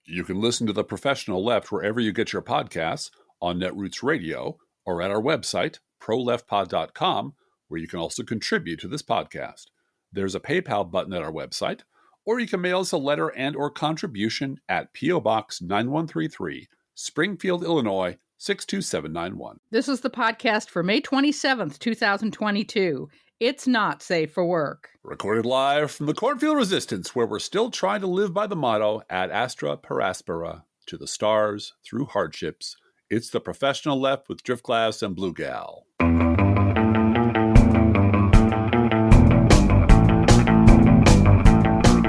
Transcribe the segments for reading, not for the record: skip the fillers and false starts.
You can listen to The Professional Left wherever you get your podcasts, on Netroots Radio, or at our website, proleftpod.com, where you can also contribute to this podcast. There's a PayPal button at our website, or you can mail us a letter and or contribution at P.O. Box 9133, Springfield, Illinois, 62791. This is the podcast for May 27th, 2022. It's not safe for work. Recorded live from the Cornfield Resistance, where we're still trying to live by the motto, ad astra per aspera, to the stars through hardships. It's The Professional Left with Driftglass and Blue Gal.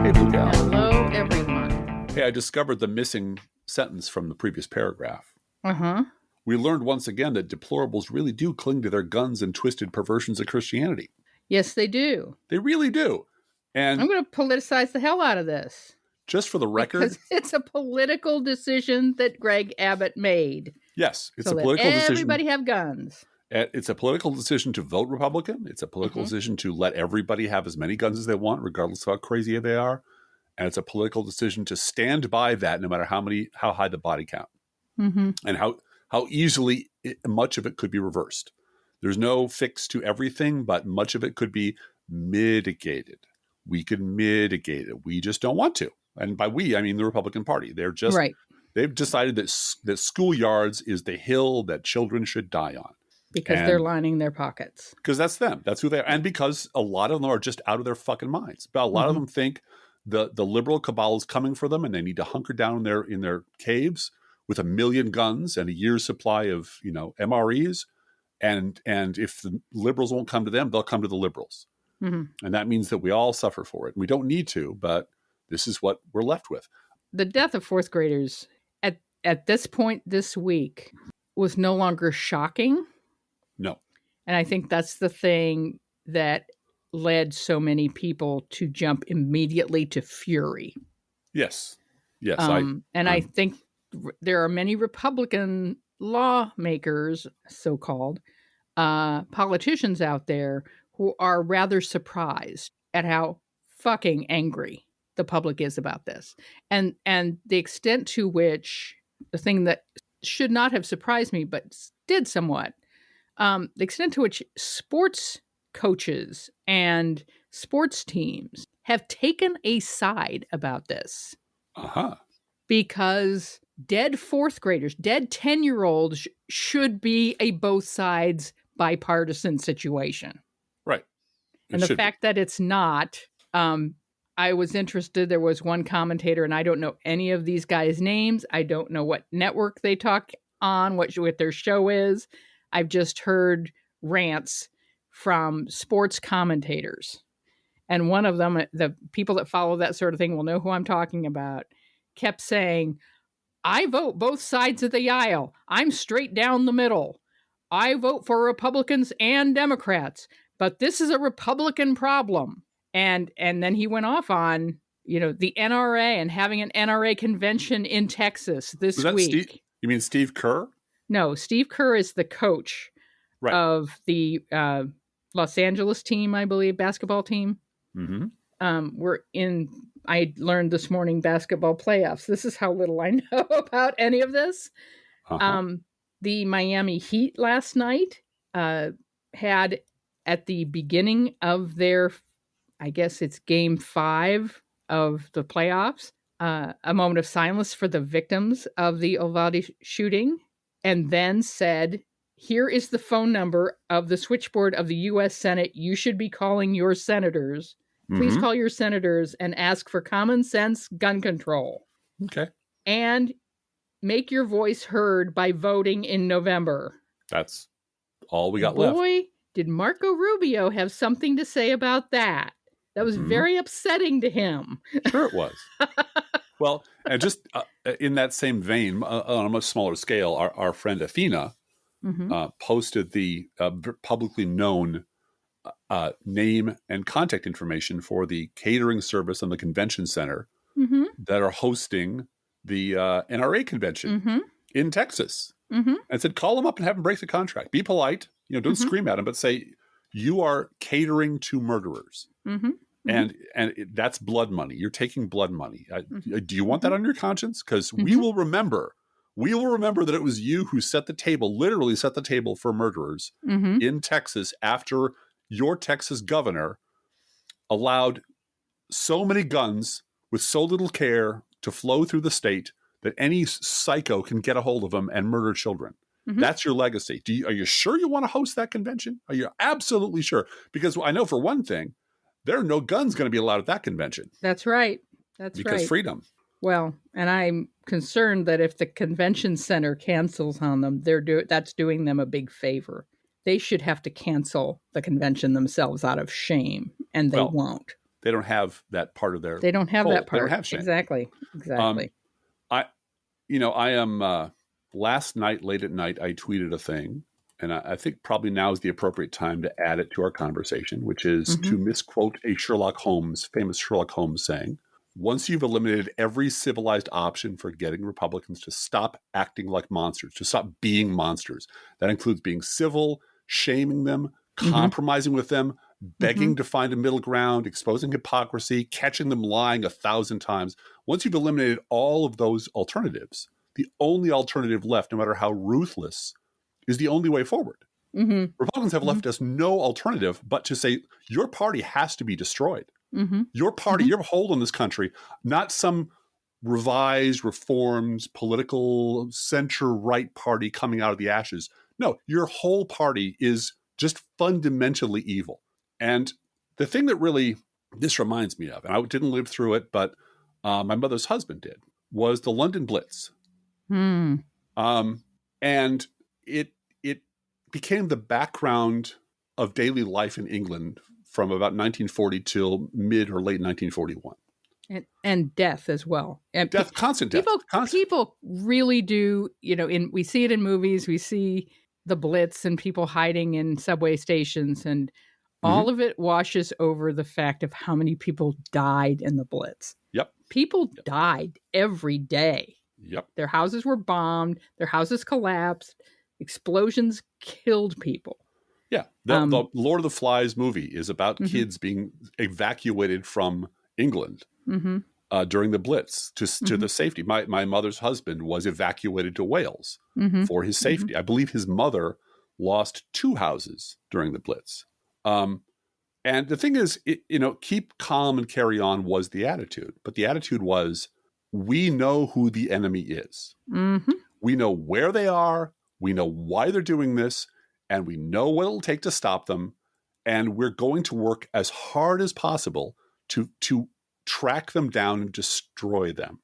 Hey, Blue Gal. Hello, everyone. Hey, I discovered the missing sentence from the previous paragraph. Uh-huh. We learned once again that deplorables really do cling to their guns and twisted perversions of Christianity. Yes, they do. They really do. And I'm going to politicize the hell out of this. Just for the record, because it's a political decision that Greg Abbott made. Yes, it's so a political decision. Everybody have guns. It's a political decision to vote Republican. It's a political decision to let everybody have as many guns as they want, regardless of how crazy they are. And it's a political decision to stand by that, no matter how high the body count, and how easily much of it could be reversed. There's no fix to everything, but much of it could be mitigated. We can mitigate it. We just don't want to. And by we, I mean the Republican Party. They're just right. They've decided that schoolyards is the hill that children should die on. Because they're lining their pockets. Because that's them. That's who they are. And because a lot of them are just out of their fucking minds. But a lot of them think the liberal cabal is coming for them and they need to hunker down in their caves with 1 million guns and a year's supply of, MREs. And if the liberals won't come to them, they'll come to the liberals. And that means that we all suffer for it. We don't need to, but this is what we're left with. The death of fourth graders at this point this week was no longer shocking. No. And I think that's the thing that led so many people to jump immediately to fury. Yes. I think there are many Republican lawmakers, so-called politicians out there who are rather surprised at how fucking angry the public is about this. And the extent to which, the thing that should not have surprised me, but did somewhat, the extent to which sports coaches and sports teams have taken a side about this. Because dead fourth graders, dead 10-year-olds should be a both sides bipartisan situation. Right. And the fact that it's not, I was interested. There was one commentator, and I don't know any of these guys' names. I don't know what network they talk on, what their show is. I've just heard rants from sports commentators. And one of them, the people that follow that sort of thing will know who I'm talking about, kept saying, I vote both sides of the aisle. I'm straight down the middle. I vote for Republicans and Democrats, but this is a Republican problem. And then he went off on, the NRA and having an NRA convention in Texas this week. You mean Steve Kerr? No, Steve Kerr is the coach of the Los Angeles team, I believe, basketball team. I learned this morning basketball playoffs. This is how little I know about any of this. The Miami Heat last night had, at the beginning of their, I guess it's game 5 of the playoffs, a moment of silence for the victims of the Uvalde shooting, and then said, here is the phone number of the switchboard of the U.S. Senate. You should be calling your senators. Please call your senators and ask for common sense gun control. Okay. And make your voice heard by voting in November. That's all we got left. Boy, did Marco Rubio have something to say about that. That was very upsetting to him. Sure it was. Well, and just in that same vein, on a much smaller scale, our friend Athena posted the publicly known name and contact information for the catering service and the convention center that are hosting the NRA convention in Texas. And said, call them up and have them break the contract. Be polite. Don't scream at them, but say, you are catering to murderers. That's blood money. You're taking blood money. Do you want Mm-hmm. that on your conscience? Because we will remember. We will remember that it was you who set the table, literally set the table for murderers in Texas after your Texas governor allowed so many guns with so little care to flow through the state that any psycho can get a hold of them and murder children. That's your legacy. Are you sure you want to host that convention? Are you absolutely sure? Because I know for one thing, there are no guns going to be allowed at that convention. That's right. Because freedom. Well, and I'm concerned that if the convention center cancels on them, that's doing them a big favor. They should have to cancel the convention themselves out of shame, and they won't. They don't have that part of their. They don't have that part. They don't have shame. Exactly. I am. Last night, late at night, I tweeted a thing, and I think probably now is the appropriate time to add it to our conversation, which is to misquote a famous Sherlock Holmes saying, once you've eliminated every civilized option for getting Republicans to stop acting like monsters, to stop being monsters, that includes being civil, shaming them, compromising with them, begging to find a middle ground, exposing hypocrisy, catching them lying 1,000 times. Once you've eliminated all of those alternatives, the only alternative left, no matter how ruthless, is the only way forward. Republicans have left us no alternative but to say, your party has to be destroyed. Your party, your hold on this country, not some revised, reformed, political center-right party coming out of the ashes. No, your whole party is just fundamentally evil. And the thing that really this reminds me of, and I didn't live through it, but my mother's husband did, was the London Blitz. And it became the background of daily life in England from about 1940 till mid or late 1941. And death as well. And constant death. People really do, we see it in movies, we see the Blitz and people hiding in subway stations, and all of it washes over the fact of how many people died in the Blitz. Yep. People died every day. Yep. Their houses were bombed. Their houses collapsed. Explosions killed people. Yeah. The Lord of the Flies movie is about kids being evacuated from England during the Blitz to the safety. My mother's husband was evacuated to Wales for his safety. I believe his mother lost 2 houses during the Blitz. And the thing is, keep calm and carry on was the attitude. But the attitude was, we know who the enemy is. We know where they are. We know why they're doing this. And we know what it'll take to stop them. And we're going to work as hard as possible to track them down and destroy them.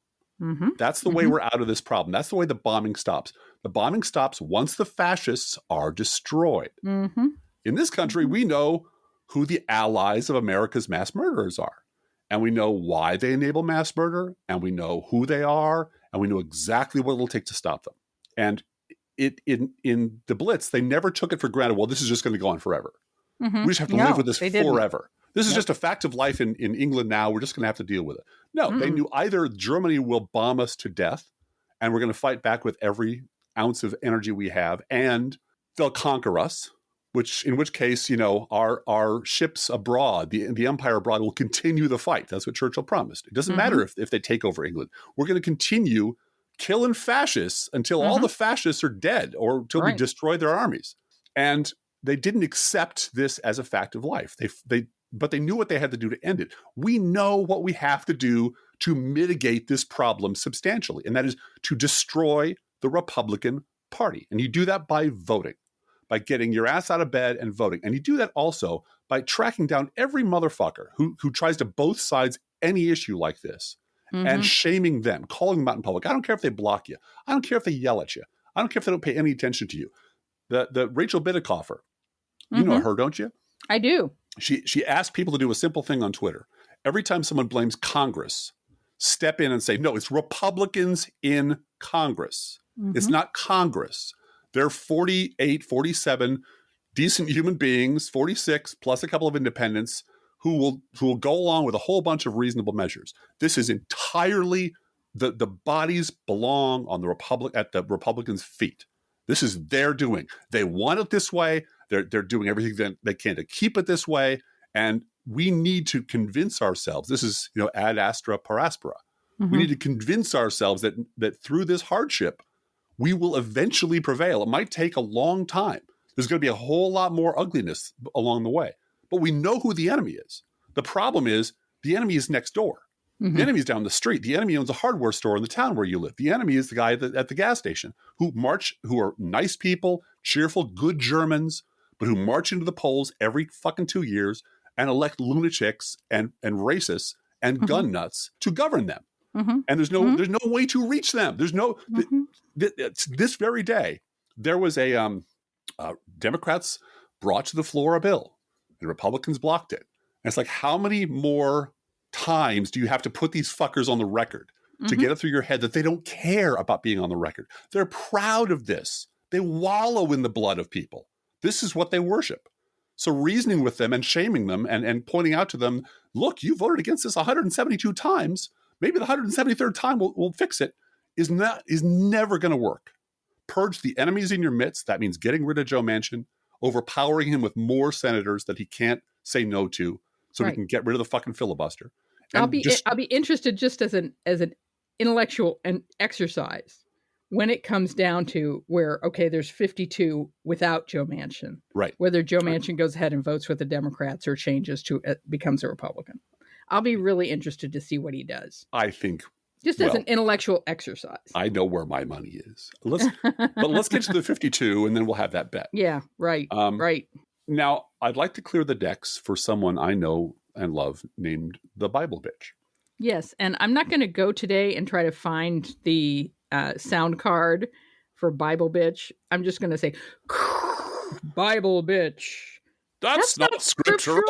That's the way we're out of this problem. That's the way the bombing stops. The bombing stops once the fascists are destroyed. In this country, we know who the allies of America's mass murderers are. And we know why they enable mass murder, and we know who they are, and we know exactly what it'll take to stop them. And in the Blitz, they never took it for granted, well, this is just going to go on forever. We just have to live with this forever. This is just a fact of life in England now. We're just going to have to deal with it. No, they knew either Germany will bomb us to death, and we're going to fight back with every ounce of energy we have, and they'll conquer us. In which case, our ships abroad, the empire abroad will continue the fight. That's what Churchill promised. It doesn't matter if they take over England. We're going to continue killing fascists until all the fascists are dead or until we destroy their armies. And they didn't accept this as a fact of life. But they knew what they had to do to end it. We know what we have to do to mitigate this problem substantially, and that is to destroy the Republican Party. And you do that by voting. By getting your ass out of bed and voting. And you do that also by tracking down every motherfucker who tries to both sides any issue like this and shaming them, calling them out in public. I don't care if they block you. I don't care if they yell at you. I don't care if they don't pay any attention to you. The Rachel Bidikofer, you know her, don't you? I do. She asked people to do a simple thing on Twitter. Every time someone blames Congress, step in and say, no, it's Republicans in Congress. It's not Congress. They're 48, 47 decent human beings, 46 plus a couple of independents who will go along with a whole bunch of reasonable measures. This is entirely the bodies belong on at the Republicans' feet. This is their doing. They want it this way. They're doing everything that they can to keep it this way. And we need to convince ourselves, this is, ad astra per aspera. We Mm-hmm. need to convince ourselves that through this hardship, we will eventually prevail. It might take a long time. There's going to be a whole lot more ugliness along the way. But we know who the enemy is. The problem is the enemy is next door. Mm-hmm. The enemy is down the street. The enemy owns a hardware store in the town where you live. The enemy is the guy at the gas station who are nice people, cheerful, good Germans, but who march into the polls every fucking 2 years and elect lunatics and racists and Mm-hmm. gun nuts to govern them. Mm-hmm. And there's no way to reach them. There's no this very day there was a Democrats brought to the floor a bill, and Republicans blocked it. And it's like, how many more times do you have to put these fuckers on the record to get it through your head that they don't care about being on the record? They're proud of this. They wallow in the blood of people. This is what they worship. So reasoning with them and shaming them and pointing out to them, look, you voted against this 172 times. Maybe the 173rd time we'll fix it, is never going to work. Purge the enemies in your midst. That means getting rid of Joe Manchin, overpowering him with more senators that he can't say no to, so we can get rid of the fucking filibuster. I'll be interested just as an intellectual exercise when it comes down to where, okay, there's 52 without Joe Manchin. Right. Whether Joe Manchin goes ahead and votes with the Democrats or changes to becomes a Republican. I'll be really interested to see what he does. I think just as an intellectual exercise. I know where my money is. Let's get to the 52 and then we'll have that bet. Yeah, right. Right. Now, I'd like to clear the decks for someone I know and love named the Bible Bitch. Yes, and I'm not going to go today and try to find the sound card for Bible Bitch. I'm just going to say, Bible Bitch. That's not scriptural.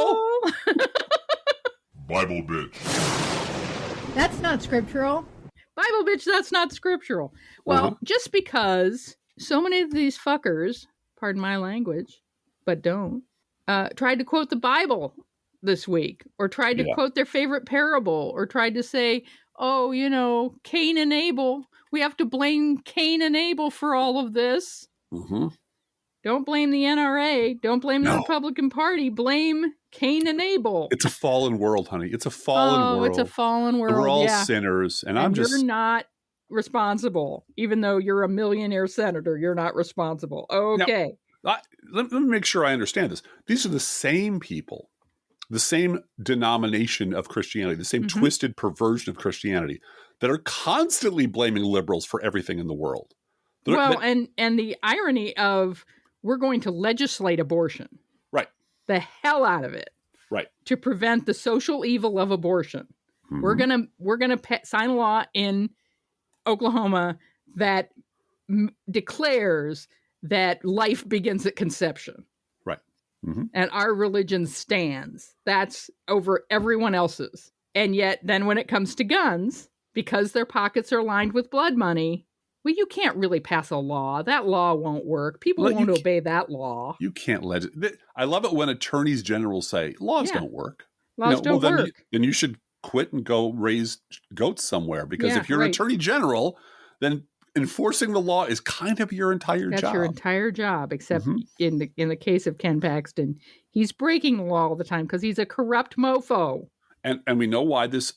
Bible Bitch. That's not scriptural. Bible Bitch, that's not scriptural. Well, just because so many of these fuckers, pardon my language, but don't, tried to quote the Bible this week, or tried to quote their favorite parable, or tried to say, oh, Cain and Abel. We have to blame Cain and Abel for all of this. Mm-hmm. Don't blame the NRA. Don't blame the Republican Party. Blame Cain and Abel. It's a fallen world, honey. It's a fallen world. It's a fallen world. We're all sinners. And you're not responsible. Even though you're a millionaire senator, you're not responsible. Okay. Now, let me make sure I understand this. These are the same people, the same denomination of Christianity, the same twisted perversion of Christianity that are constantly blaming liberals for everything in the world. And the irony of we're going to legislate abortion. Right. The hell out of it. Right. To prevent the social evil of abortion. Mm-hmm. We're gonna sign a law in Oklahoma that declares that life begins at conception. Right. Mm-hmm. And our religion stands. That's over everyone else's. And yet then when it comes to guns, because their pockets are lined with blood money, well, you can't really pass a law. That law won't work. People won't obey that law. You can't I love it when attorneys general say, laws don't work. Laws don't work. Then you should quit and go raise goats somewhere. Because if you're an attorney general, then enforcing the law is kind of your entire job. That's your entire job, except in the case of Ken Paxton, he's breaking the law all the time because he's a corrupt mofo. And we know why this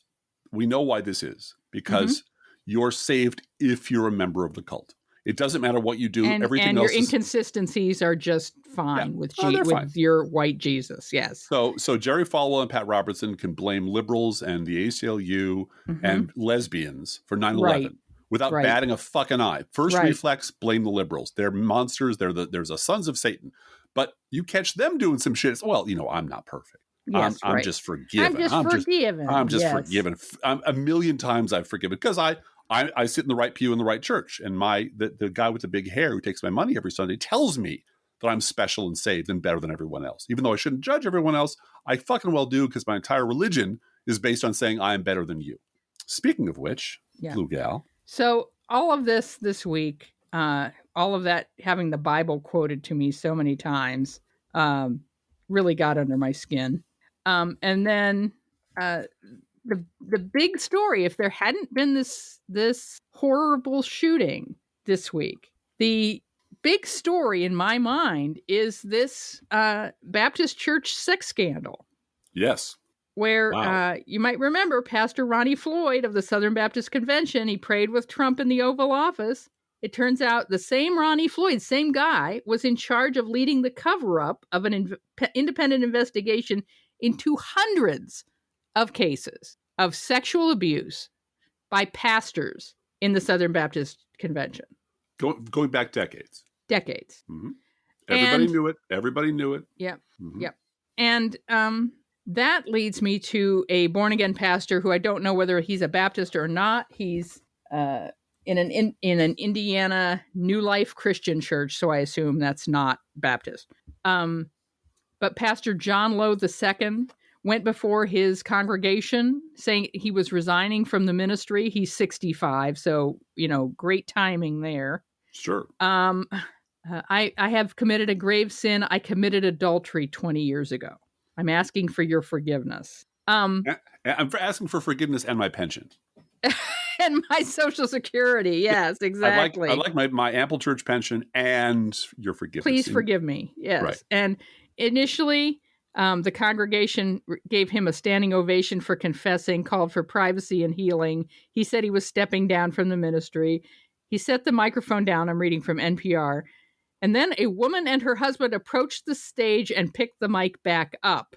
is. Because you're saved if you're a member of the cult. It doesn't matter what you do. Everything else your inconsistencies are just fine with fine. Your white Jesus. Yes. So Jerry Falwell and Pat Robertson can blame liberals and the ACLU and lesbians for 9/11 without batting a fucking eye. First reflex, blame the liberals. They're monsters. There's a sons of Satan. But you catch them doing some shit. Well, I'm not perfect. Yes, I'm just forgiven. I'm just forgiven. A million times I've forgiven because I sit in the right pew in the right church, and the guy with the big hair who takes my money every Sunday tells me that I'm special and saved and better than everyone else. Even though I shouldn't judge everyone else, I fucking well do because my entire religion is based on saying I am better than you. Speaking of which, Blue Gal. So all of this week, all of that having the Bible quoted to me so many times, really got under my skin. And then the big story, if there hadn't been this horrible shooting this week, the big story in my mind is this Baptist church sex scandal. Yes. where Wow. you might remember Pastor Ronnie Floyd of the Southern Baptist Convention. He prayed with Trump in the Oval Office. It turns out the same Ronnie Floyd, same guy, was in charge of leading the cover-up of an independent investigation into hundreds of cases of sexual abuse by pastors in the Southern Baptist Convention. Going back decades. Decades. Mm-hmm. Everybody And knew it. Everybody knew it. Yep. Mm-hmm. Yep. And that leads me to a born again pastor who I don't know whether he's a Baptist or not. He's in an Indiana New Life Christian church, so I assume that's not Baptist. But Pastor John Lowe II went before his congregation saying he was resigning from the ministry. He's 65, so great timing there. Sure. I have committed a grave sin. I committed adultery 20 years ago. I'm asking for your forgiveness. I'm asking for forgiveness and my pension. And my Social Security. Yes, exactly. I'd like my ample church pension and your forgiveness. Please forgive me. Yes. Right. And initially, the congregation gave him a standing ovation for confessing, called for privacy and healing. He said he was stepping down from the ministry. He set the microphone down. I'm reading from NPR. And then a woman and her husband approached the stage and picked the mic back up.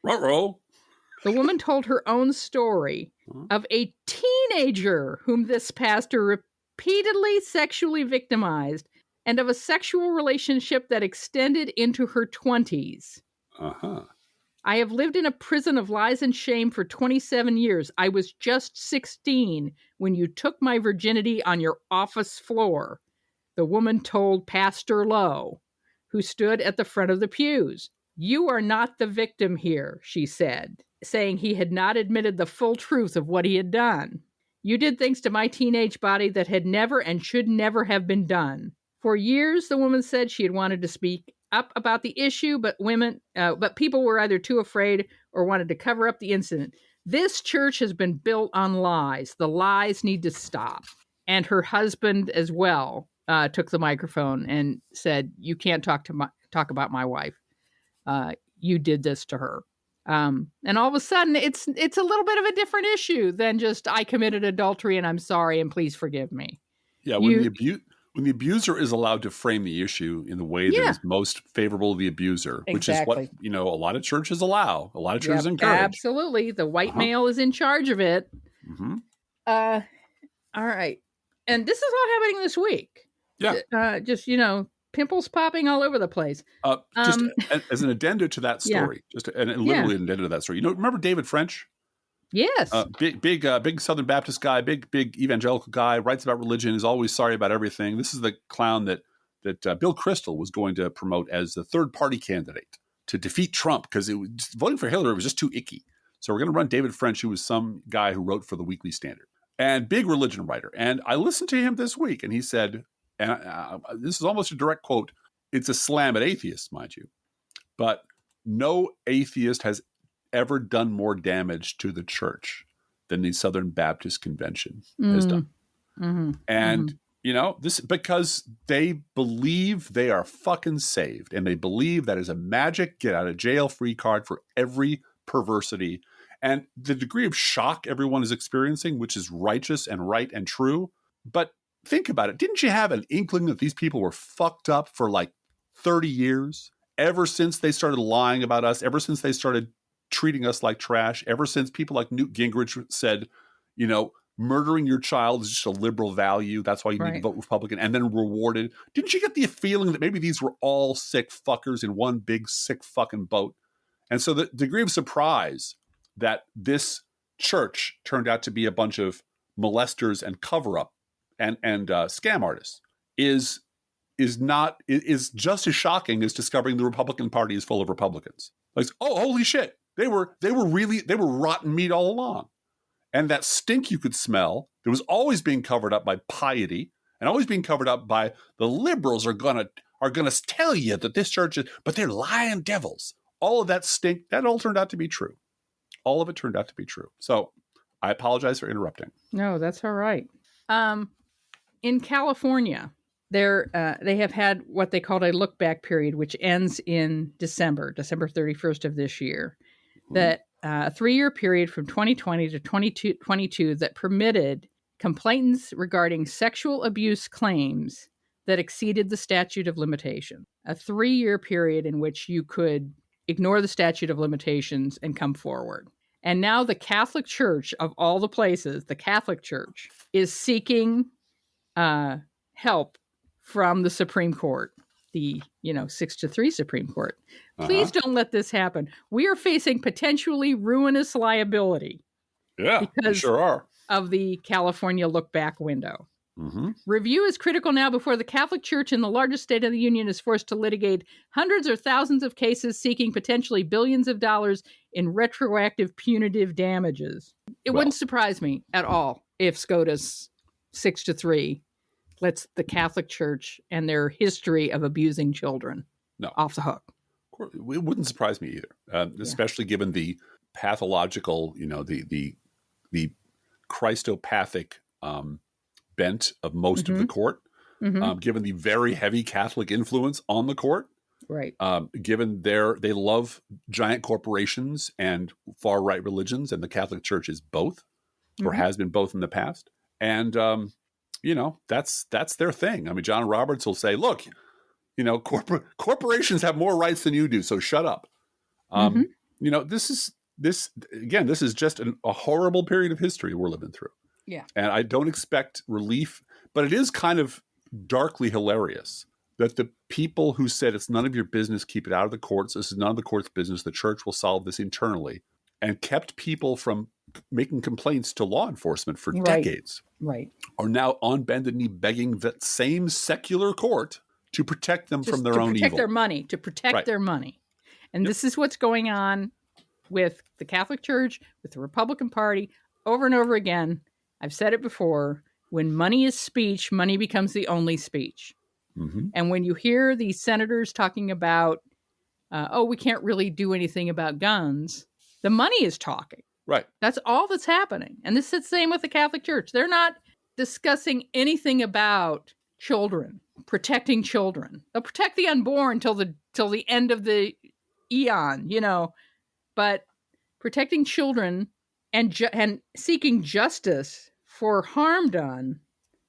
Ruh-roh. The woman told her own story of a teenager whom this pastor repeatedly sexually victimized and of a sexual relationship that extended into her 20s. Uh-huh. I have lived in a prison of lies and shame for 27 years. I was just 16 when you took my virginity on your office floor, the woman told Pastor Lowe, who stood at the front of the pews. You are not the victim here, she said, saying he had not admitted the full truth of what he had done. You did things to my teenage body that had never and should never have been done. For years, the woman said she had wanted to speak up about the issue, but people were either too afraid or wanted to cover up the incident. This church has been built on lies. The lies need to stop. And her husband as well took the microphone and said, "You can't talk about my wife. You did this to her." And all of a sudden, it's a little bit of a different issue than just I committed adultery and I'm sorry and please forgive me. Yeah, when the abuser is allowed to frame the issue in the way that is most favorable to the abuser, which is what a lot of churches allow, a lot of churches encourage. Absolutely, the white male is in charge of it. Mm-hmm. All right, and this is all happening this week. Yeah, just pimples popping all over the place. Just as an addenda to that story, literally an addenda to that story. Remember David French? Yes. Big Southern Baptist guy, big evangelical guy, writes about religion, is always sorry about everything. This is the clown that Bill Kristol was going to promote as the third party candidate to defeat Trump because voting for Hillary was just too icky. So we're going to run David French, who was some guy who wrote for the Weekly Standard and big religion writer. And I listened to him this week, and he said, and this is almost a direct quote, it's a slam at atheists, mind you, but no atheist has ever done more damage to the church than the Southern Baptist Convention has done. Mm-hmm. And, this because they believe they are fucking saved, and they believe that is a magic get out of jail free card for every perversity. And the degree of shock everyone is experiencing, which is righteous and right and true. But think about it. Didn't you have an inkling that these people were fucked up for like 30 years? Ever since they started lying about us, ever since they started treating us like trash, ever since people like Newt Gingrich said, murdering your child is just a liberal value. That's why you need to vote Republican, and then rewarded. Didn't you get the feeling that maybe these were all sick fuckers in one big sick fucking boat? And so the degree of surprise that this church turned out to be a bunch of molesters and cover-up and scam artists is just as shocking as discovering the Republican Party is full of Republicans. Like, oh, holy shit. They were rotten meat all along. And that stink you could smell, that was always being covered up by piety and always being covered up by the liberals are gonna tell you that this church is, but they're lying devils. All of that stink, that all turned out to be true. All of it turned out to be true. So I apologize for interrupting. No, that's all right. In California, they have had what they called a look back period, which ends in December 31st of this year. that a 3-year period from 2020 to 2022 that permitted complainants regarding sexual abuse claims that exceeded the statute of limitation. A 3-year period in which you could ignore the statute of limitations and come forward. And now the Catholic Church, of all the places, the Catholic Church is seeking help from the Supreme Court, the 6-3 Supreme Court. Please don't let this happen. We are facing potentially ruinous liability. Yeah, because sure are. Of the California look back window. Mm-hmm. Review is critical now before the Catholic Church in the largest state of the Union is forced to litigate hundreds or thousands of cases seeking potentially billions of dollars in retroactive punitive damages. It wouldn't surprise me at all if SCOTUS 6-3 lets the Catholic Church and their history of abusing children off the hook. Of course, it wouldn't surprise me either, especially given the pathological, the Christopathic bent of most of the court, given the very heavy Catholic influence on the court, right? Given they love giant corporations and far right religions, and the Catholic Church is both, or has been both in the past, and that's their thing. I mean, John Roberts will say, "Look, corporations have more rights than you do, so shut up." This is just a horrible period of history we're living through. Yeah. And I don't expect relief, but it is kind of darkly hilarious that the people who said it's none of your business, keep it out of the courts, this is none of the court's business, the church will solve this internally, and kept people from making complaints to law enforcement for decades, are now on bended knee begging that same secular court to protect them from their own evil. To protect their money. And this is what's going on with the Catholic Church, with the Republican Party, over and over again. I've said it before, when money is speech, money becomes the only speech. And when you hear these senators talking about, we can't really do anything about guns, the money is talking. Right. That's all that's happening. And this is the same with the Catholic Church. They're not discussing anything about children, protecting children. They'll protect the unborn till the end of the eon, but protecting children and seeking justice for harm done.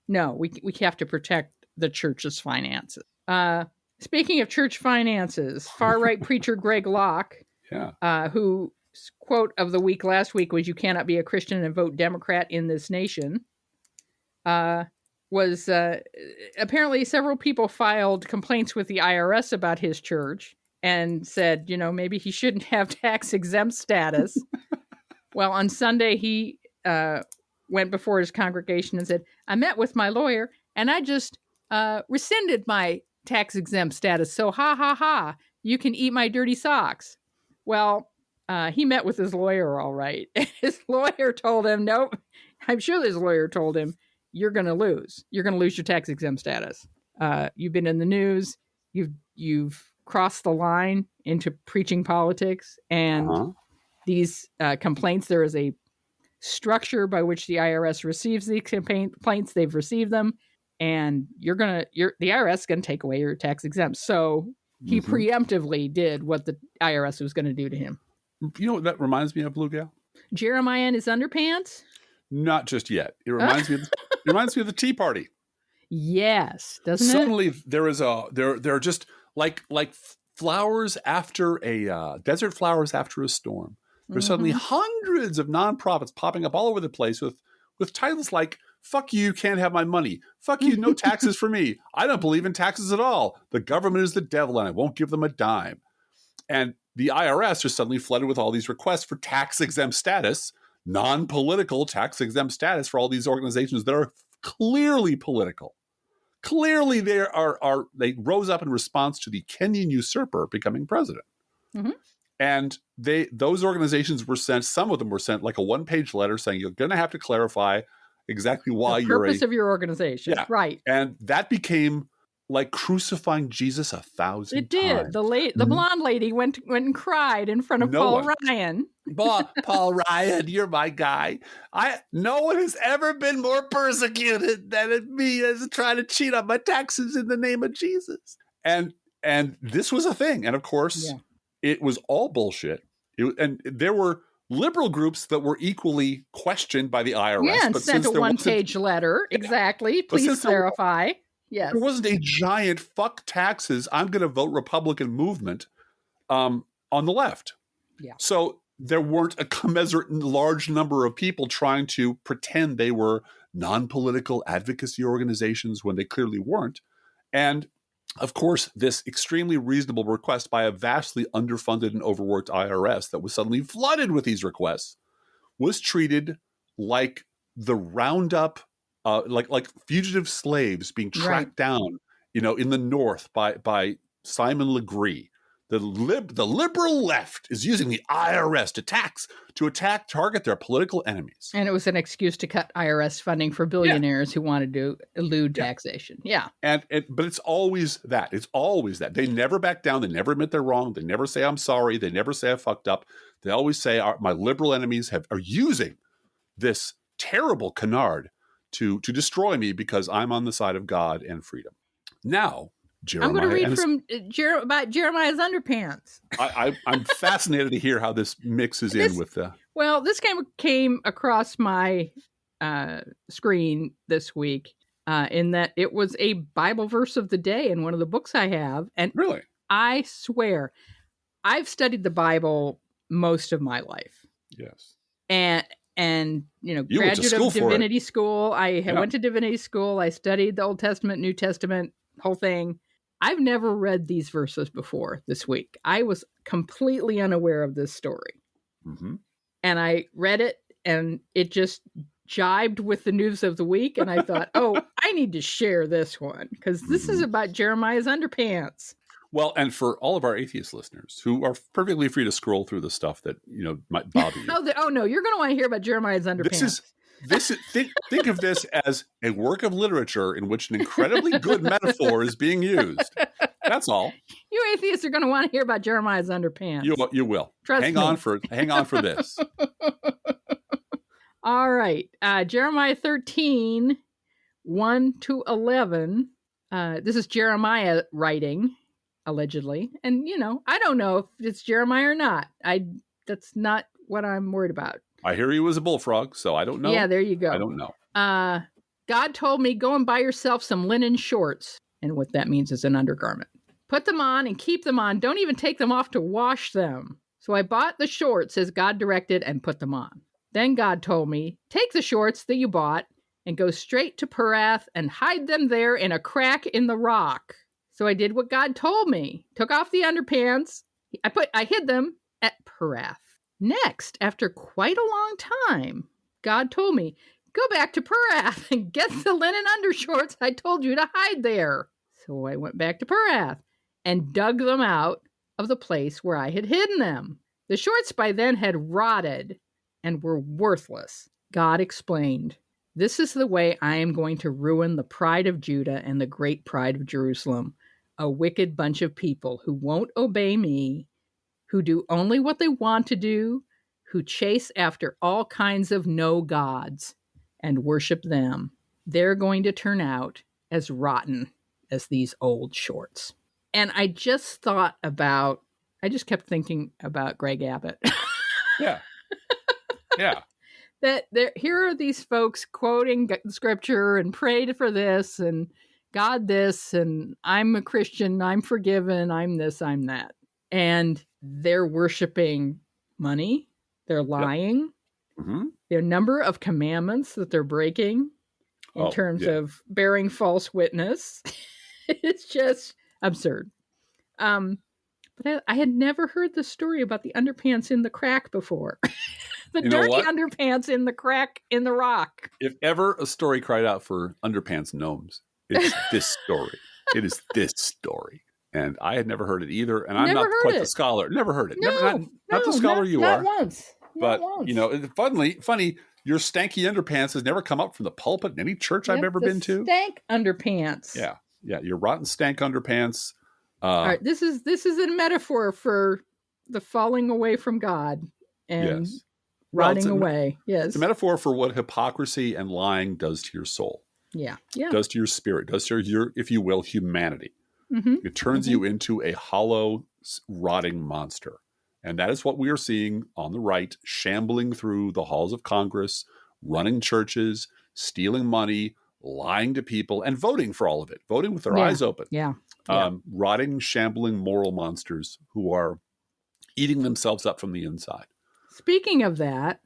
No, we have to protect the church's finances. Speaking of church finances, far-right preacher Greg Locke, who quote of the week last week was, "You cannot be a Christian and vote Democrat in this nation," was apparently several people filed complaints with the IRS about his church and said, maybe he shouldn't have tax-exempt status. Well, on Sunday, he went before his congregation and said, "I met with my lawyer and I just rescinded my tax-exempt status. So ha, ha, ha, you can eat my dirty socks." Well, he met with his lawyer, all right. His lawyer told him, nope. I'm sure his lawyer told him, you're going to lose. You're going to lose your tax-exempt status. You've been in the news. You've crossed the line into preaching politics. And these complaints, there is a structure by which the IRS receives these complaints. They've received them. And the IRS is going to take away your tax-exempt. So he preemptively did what the IRS was going to do to him. You know what that reminds me of, Blue Gal? Jeremiah in his underpants? Not just yet. It reminds me of the Tea Party. Yes, doesn't it? Suddenly there are just like flowers after a desert flowers after a storm. There's suddenly hundreds of nonprofits popping up all over the place with titles like "Fuck you, can't have my money." "Fuck you, no taxes for me. I don't believe in taxes at all. The government is the devil and I won't give them a dime." And the IRS are suddenly flooded with all these requests for tax-exempt status, non-political tax-exempt status for all these organizations that are clearly political. Clearly they rose up in response to the Kenyan usurper becoming president. And those organizations were sent, some of them were sent like a one-page letter saying, you're going to have to clarify exactly why the purpose of your organization. Yeah. Right. And that became like crucifying Jesus 1,000 It did. times. The blonde lady went and cried in front of Paul Ryan. Paul Ryan, you're my guy. No one has ever been more persecuted than me as trying to cheat on my taxes in the name of Jesus. And this was a thing. And of course, it was all bullshit. And there were liberal groups that were equally questioned by the IRS. Yeah, and but sent since a one-page letter. Exactly. Please clarify. Yes. There wasn't a giant fuck taxes, I'm going to vote Republican movement on the left. Yeah. So there weren't a commensurate large number of people trying to pretend they were non-political advocacy organizations when they clearly weren't. And of course, this extremely reasonable request by a vastly underfunded and overworked IRS that was suddenly flooded with these requests was treated like the roundup, like fugitive slaves being tracked down, in the North by Simon Legree. The liberal left is using the IRS to target their political enemies. And it was an excuse to cut IRS funding for billionaires who wanted to elude taxation. Yeah. But it's always that. It's always that. They never back down. They never admit they're wrong. They never say, I'm sorry. They never say I fucked up. They always say my liberal enemies are using this terrible canard to destroy me because I'm on the side of God and freedom. Now, Jeremiah, I'm going to read about Jeremiah's underpants. I'm fascinated to hear how this mixes in with the... Well, this came across my screen this week in that it was a Bible verse of the day in one of the books I have. And really, I swear, I've studied the Bible most of my life. Yes. And you graduate of divinity school. I went to divinity school. I studied the Old Testament, New Testament, whole thing. I've never read these verses before this week. I was completely unaware of this story. Mm-hmm. And I read it, and it just jibed with the news of the week. And I thought, I need to share this one because this is about Jeremiah's underpants. Well, and for all of our atheist listeners who are perfectly free to scroll through the stuff that, might bother you. No, you're going to want to hear about Jeremiah's underpants. Think of this as a work of literature in which an incredibly good metaphor is being used. That's all. You atheists are going to want to hear about Jeremiah's underpants. You will. Trust me. Hang on for this. All right. Jeremiah 13, 1 to 11. This is Jeremiah writing, allegedly. And, I don't know if it's Jeremiah or not. That's not what I'm worried about. I hear he was a bullfrog, so I don't know. Yeah, there you go. I don't know. God told me, go and buy yourself some linen shorts. And what that means is an undergarment. Put them on and keep them on. Don't even take them off to wash them. So I bought the shorts as God directed and put them on. Then God told me, take the shorts that you bought and go straight to Perath and hide them there in a crack in the rock. So I did what God told me. Took off the underpants. I hid them at Perath. Next, after quite a long time, God told me, go back to Perath and get the linen undershorts I told you to hide there. So I went back to Perath and dug them out of the place where I had hidden them. The shorts by then had rotted and were worthless. God explained, this is the way I am going to ruin the pride of Judah and the great pride of Jerusalem, a wicked bunch of people who won't obey me, who do only what they want to do, who chase after all kinds of no gods and worship them. They're going to turn out as rotten as these old shorts. And I just kept thinking about Greg Abbott. Yeah. Yeah. Here are these folks quoting scripture and prayed for this and God this, and I'm a Christian, I'm forgiven, I'm this, I'm that. And they're worshiping money. They're lying. Yep. Mm-hmm. There are a number of commandments that they're breaking in terms of bearing false witness. It's just absurd. But I had never heard the story about the underpants in the crack before. The dirty underpants in the crack in the rock. If ever a story cried out for underpants gnomes, it's this story. It is this story. And I had never heard it either. And I'm not quite the scholar. Never heard it. Not the scholar you are. Not once. But, funny, your stanky underpants has never come up from the pulpit in any church I've ever been to. Stank underpants. Yeah. Yeah. Your rotten stank underpants. All right. This is a metaphor for the falling away from God and rotting away. Yes. It's a metaphor for what hypocrisy and lying does to your soul. Yeah. Yeah. Does to your spirit, does to your, if you will, humanity. Mm-hmm. It turns you into a hollow, rotting monster. And that is what we are seeing on the right, shambling through the halls of Congress, running churches, stealing money, lying to people, and voting for all of it, voting with their eyes open. Yeah. Rotting, shambling moral monsters who are eating themselves up from the inside. Speaking of that,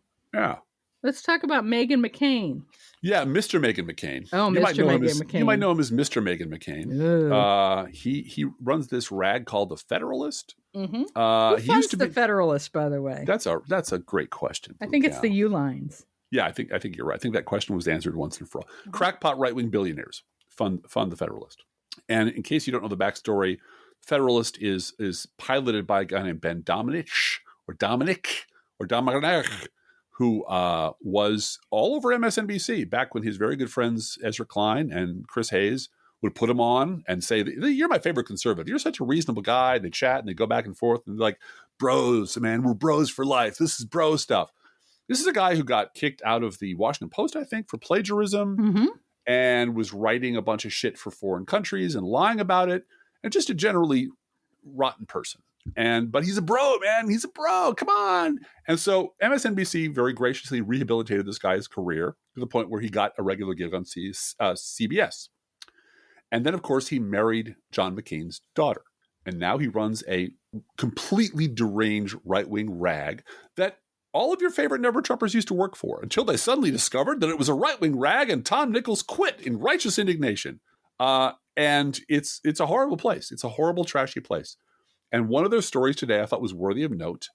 let's talk about Meghan McCain. Yeah, Mr. Meghan McCain. Oh, Mr. Meghan McCain. You might know him as Mr. Meghan McCain. He runs this rag called The Federalist. Mm-hmm. Who funds the Federalist, by the way? That's a great question. I think it's the U-Lines. Yeah, I think you're right. I think that question was answered once and for all. Mm-hmm. Crackpot right-wing billionaires fund the Federalist. And in case you don't know the backstory, Federalist is piloted by a guy named Ben Dominic, who was all over MSNBC back when his very good friends Ezra Klein and Chris Hayes would put him on and say, "You're my favorite conservative. You're such a reasonable guy." And they chat and they go back and forth and they're like, "Bros, man, we're bros for life. This is bro stuff." This is a guy who got kicked out of the Washington Post, I think, for plagiarism and was writing a bunch of shit for foreign countries and lying about it, and just a generally rotten person. But he's a bro, man. He's a bro. Come on. And so MSNBC very graciously rehabilitated this guy's career to the point where he got a regular gig on CBS. And then, of course, he married John McCain's daughter. And now he runs a completely deranged right-wing rag that all of your favorite never-Trumpers used to work for until they suddenly discovered that it was a right-wing rag and Tom Nichols quit in righteous indignation. And it's a horrible place. It's a horrible, trashy place. And one of those stories today I thought was worthy of note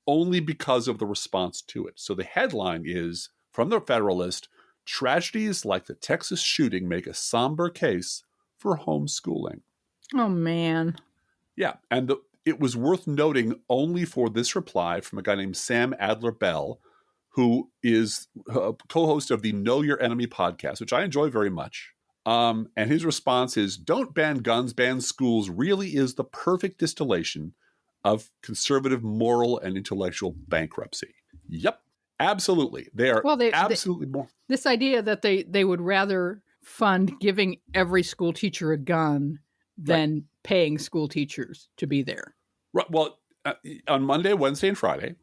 only because of the response to it. So the headline is, from the Federalist, "Tragedies like the Texas shooting make a somber case for homeschooling." Oh, man. Yeah, and it was worth noting only for this reply from a guy named Sam Adler-Bell, who is a co-host of the Know Your Enemy podcast, which I enjoy very much. And his response is, "Don't ban guns, ban schools really is the perfect distillation of conservative moral and intellectual bankruptcy." Yep, absolutely. They are absolutely more. This idea that they would rather fund giving every school teacher a gun than paying school teachers to be there. Right. Well, on Monday, Wednesday, and Friday,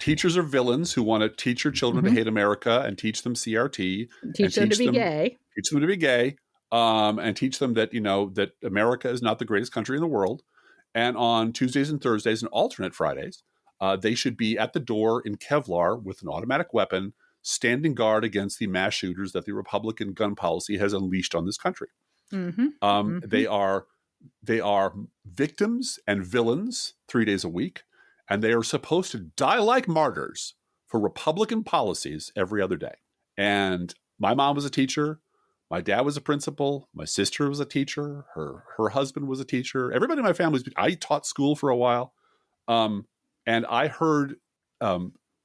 teachers are villains who want to teach your children to hate America and teach them CRT. Teach them to be gay. Teach them to be gay, and teach them that, that America is not the greatest country in the world. And on Tuesdays and Thursdays and alternate Fridays, they should be at the door in Kevlar with an automatic weapon, standing guard against the mass shooters that the Republican gun policy has unleashed on this country. They are victims and villains 3 days a week, and they are supposed to die like martyrs for Republican policies every other day. And my mom was a teacher. My dad was a principal. My sister was a teacher. Her husband was a teacher. Everybody in my family, I taught school for a while. And I heard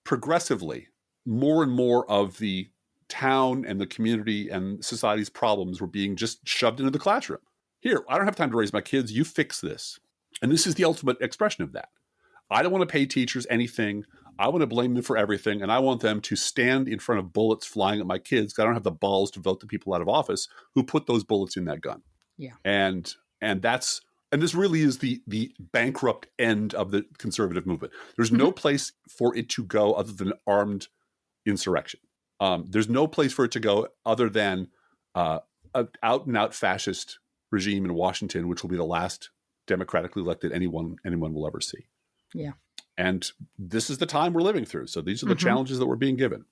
progressively more and more of the town and the community and society's problems were being just shoved into the classroom. Here, I don't have time to raise my kids. You fix this. And this is the ultimate expression of that. I don't want to pay teachers anything. I want to blame them for everything. And I want them to stand in front of bullets flying at my kids because I don't have the balls to vote the people out of office who put those bullets in that gun. Yeah. And this really is the bankrupt end of the conservative movement. There's no place for it to go other than armed insurrection. There's no place for it to go other than an out-and-out fascist regime in Washington, which will be the last democratically elected anyone will ever see. Yeah. And this is the time we're living through. So these are the challenges that we're being given.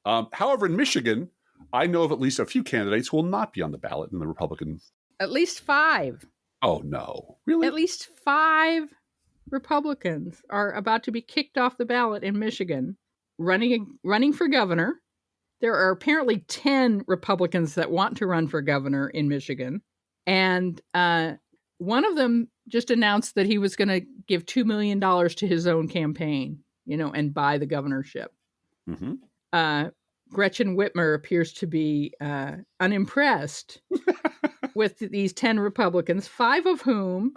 However, in Michigan, I know of at least a few candidates who will not be on the ballot in the Republican. At least 5. Oh, no. Really? At least 5 Republicans are about to be kicked off the ballot in Michigan, running for governor. There are apparently 10 Republicans that want to run for governor in Michigan. And one of them just announced that he was going to give $2 million to his own campaign, and buy the governorship. Gretchen Whitmer appears to be unimpressed with these 10 Republicans, 5 of whom,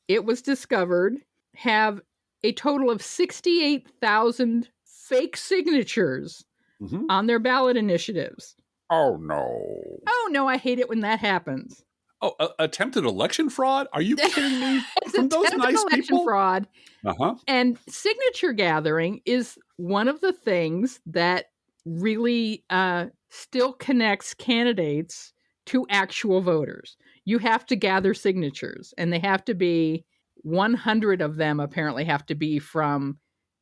it was discovered, have a total of 68,000 fake signatures on their ballot initiatives. Oh, no. Oh, no, I hate it when that happens. Oh, attempted election fraud? Are you kidding me? It's From those attempted nice election people? fraud. Uh-huh. And signature gathering is one of the things that really still connects candidates to actual voters. You have to gather signatures, and they have to be 100 of them apparently have to be from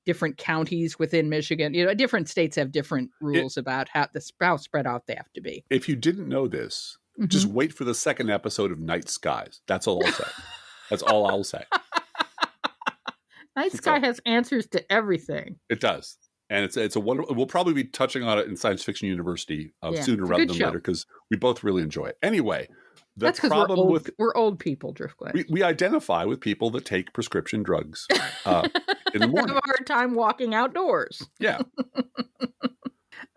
different counties within Michigan. You know, different states have different rules about how spread out they have to be. If you didn't know this, just wait for the second episode of Night Skies. That's all I'll say. That's all I'll say. Night Sky has answers to everything. It does. And it's a wonderful. We'll probably be touching on it in Science Fiction University sooner rather than later because we both really enjoy it. Anyway, that's because we're old people, Driftglass. We identify with people that take prescription drugs in the morning. Have a hard time walking outdoors. Yeah.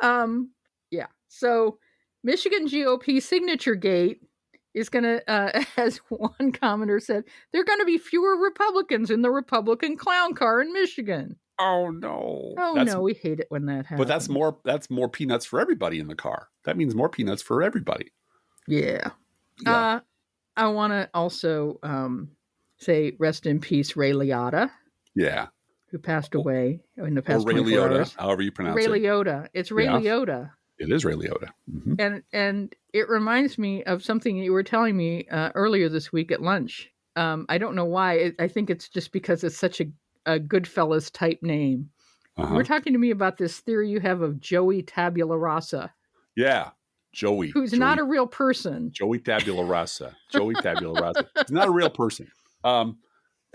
Yeah. So Michigan GOP signature gate is going to, as one commenter said, there are going to be fewer Republicans in the Republican clown car in Michigan. Oh no! No, we hate it when that happens. But that's more peanuts for everybody in the car. That means more peanuts for everybody. Yeah. I want to also say rest in peace, Ray Liotta. Yeah. Who passed away in the past 24 Ray Liotta, hours. however you pronounce Ray it. Ray Liotta. It's Ray Liotta. It is Ray Liotta. Mm-hmm. And it reminds me of something you were telling me earlier this week at lunch. I don't know why. I think it's just because it's such a Goodfellas type name. You were talking to me about this theory you have of Joey Tabula Rasa. Yeah, Joey. Who's not a real person. Joey Tabula Rasa. Joey Tabula Rasa. He's not a real person. Something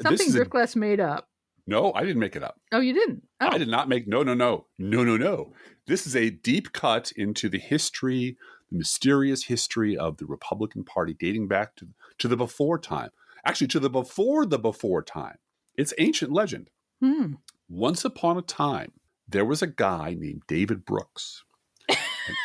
Driftglass made up. No, I didn't make it up. Oh, you didn't? Oh. I did not make, no. This is a deep cut into the history, the mysterious history of the Republican Party dating back to the before time. Actually, to the before time. It's ancient legend. Once upon a time, there was a guy named David Brooks.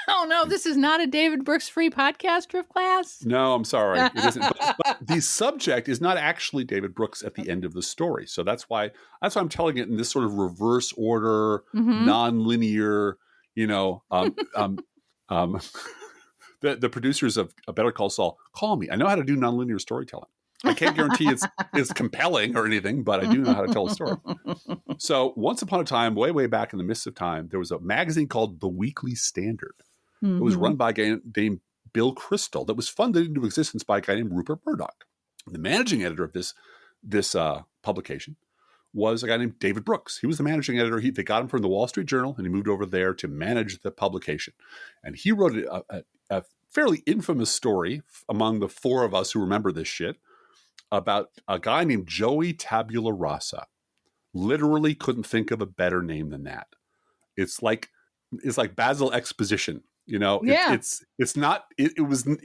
Oh, no, this is not a David Brooks free podcast, Driftglass? No, I'm sorry. It isn't. But the subject is not actually David Brooks at the end of the story. So that's why I'm telling it in this sort of reverse order, non-linear, the producers of A Better Call Saul, call me. I know how to do non-linear storytelling. I can't guarantee it's compelling or anything, but I do know how to tell a story. So once upon a time, way back in the mists of time, there was a magazine called The Weekly Standard. It was run by a guy named Bill Crystal that was funded into existence by a guy named Rupert Murdoch. The managing editor of this publication was a guy named David Brooks. He was the managing editor. They got him from the Wall Street Journal, and he moved over there to manage the publication. And he wrote a fairly infamous story among the four of us who remember this shit about a guy named Joey Tabula Rasa. Literally couldn't think of a better name than that. It's like Basil Exposition. It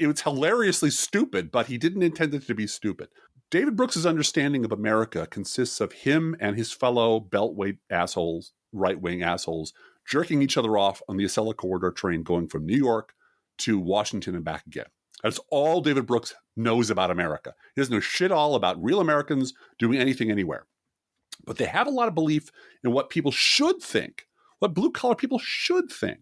was hilariously stupid, but he didn't intend it to be stupid. David Brooks's understanding of America consists of him and his fellow beltway assholes, right-wing assholes, jerking each other off on the Acela Corridor train going from New York to Washington and back again. That's all David Brooks knows about America. He doesn't know shit all about real Americans doing anything anywhere. But they have a lot of belief in what people should think, what blue-collar people should think.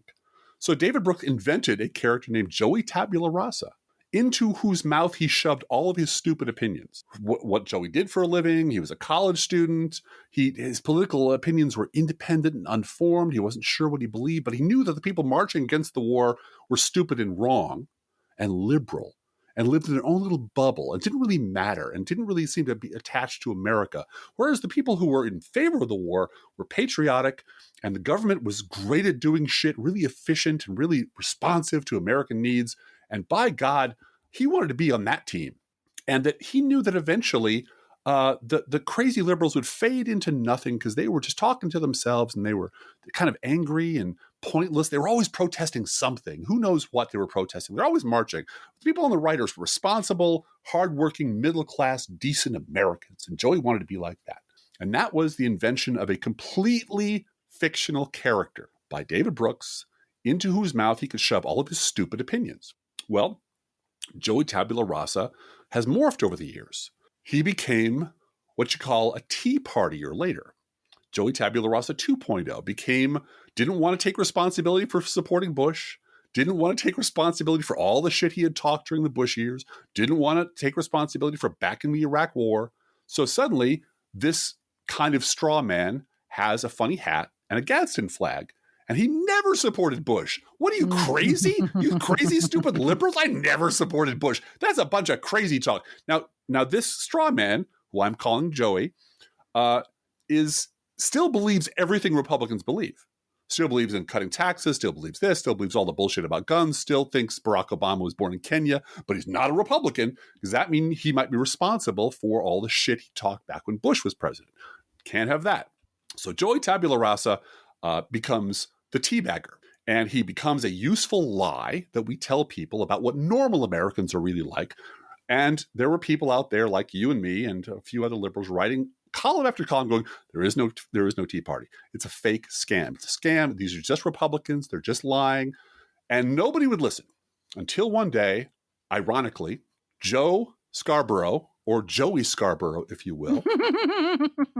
So David Brooks invented a character named Joey Tabula Rasa, into whose mouth he shoved all of his stupid opinions. What Joey did for a living, he was a college student, his political opinions were independent and unformed, he wasn't sure what he believed, but he knew that the people marching against the war were stupid and wrong and liberal and lived in their own little bubble and didn't really matter and didn't really seem to be attached to America. Whereas the people who were in favor of the war were patriotic and the government was great at doing shit, really efficient and really responsive to American needs. And by God, he wanted to be on that team. And that he knew that eventually the crazy liberals would fade into nothing because they were just talking to themselves and they were kind of angry and pointless. They were always protesting something. Who knows what they were protesting? They're always marching. The people on the right are responsible, hardworking, middle-class, decent Americans. And Joey wanted to be like that. And that was the invention of a completely fictional character by David Brooks, into whose mouth he could shove all of his stupid opinions. Well, Joey Tabula Rasa has morphed over the years. He became what you call a Tea Partier later. Joey Tabula Rasa 2.0 didn't want to take responsibility for supporting Bush, didn't want to take responsibility for all the shit he had talked during the Bush years, didn't want to take responsibility for backing the Iraq War. So suddenly, this kind of straw man has a funny hat and a Gadsden flag. And he never supported Bush. What are you, crazy? You crazy, stupid liberals? I never supported Bush. That's a bunch of crazy talk. Now this straw man, who I'm calling Joey, still believes everything Republicans believe. Still believes in cutting taxes, still believes this, still believes all the bullshit about guns, still thinks Barack Obama was born in Kenya, but he's not a Republican. Does that mean he might be responsible for all the shit he talked back when Bush was president? Can't have that. So Joey Tabula Rasa becomes the teabagger, and he becomes a useful lie that we tell people about what normal Americans are really like. And there were people out there like you and me and a few other liberals writing column after column going, there is no Tea Party. It's a fake scam. It's a scam. These are just Republicans. They're just lying. And nobody would listen until one day, ironically, Joe Scarborough, or Joey Scarborough, if you will,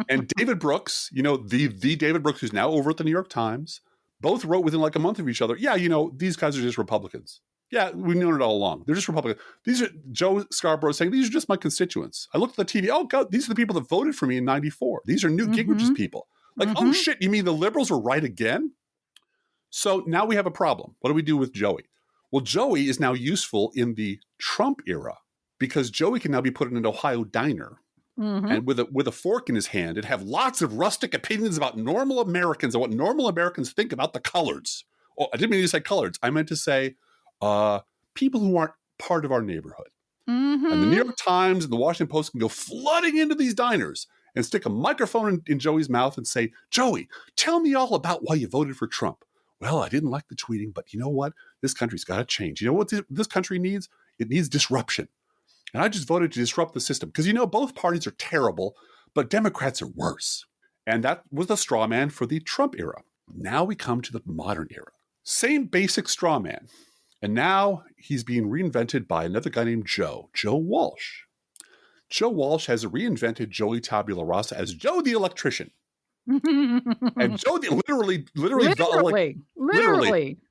and David Brooks, the David Brooks who's now over at the New York Times, both wrote within like a month of each other, yeah, these guys are just Republicans. Yeah, we've known it all along. They're just Republicans. These are Joe Scarborough saying, these are just my constituents. I looked at the TV. Oh, God, these are the people that voted for me in 94. These are Newt Gingrich's people. Like, oh, shit, you mean the liberals were right again? So now we have a problem. What do we do with Joey? Well, Joey is now useful in the Trump era because Joey can now be put in an Ohio diner and with a fork in his hand and have lots of rustic opinions about normal Americans and what normal Americans think about the coloreds. Oh, I didn't mean to say coloreds. I meant to say people who aren't part of our neighborhood. And the New York Times and the Washington Post can go flooding into these diners and stick a microphone in Joey's mouth and say, Joey, tell me all about why you voted for Trump. Well, I didn't like the tweeting, but you know what? This country's got to change. You know what this country needs? It needs disruption. And I just voted to disrupt the system because, both parties are terrible, but Democrats are worse. And that was the straw man for the Trump era. Now we come to the modern era. Same basic straw man. And now he's being reinvented by another guy named Joe Walsh. Joe Walsh has reinvented Joey Tabula Rasa as Joe the electrician. And Joe, literally,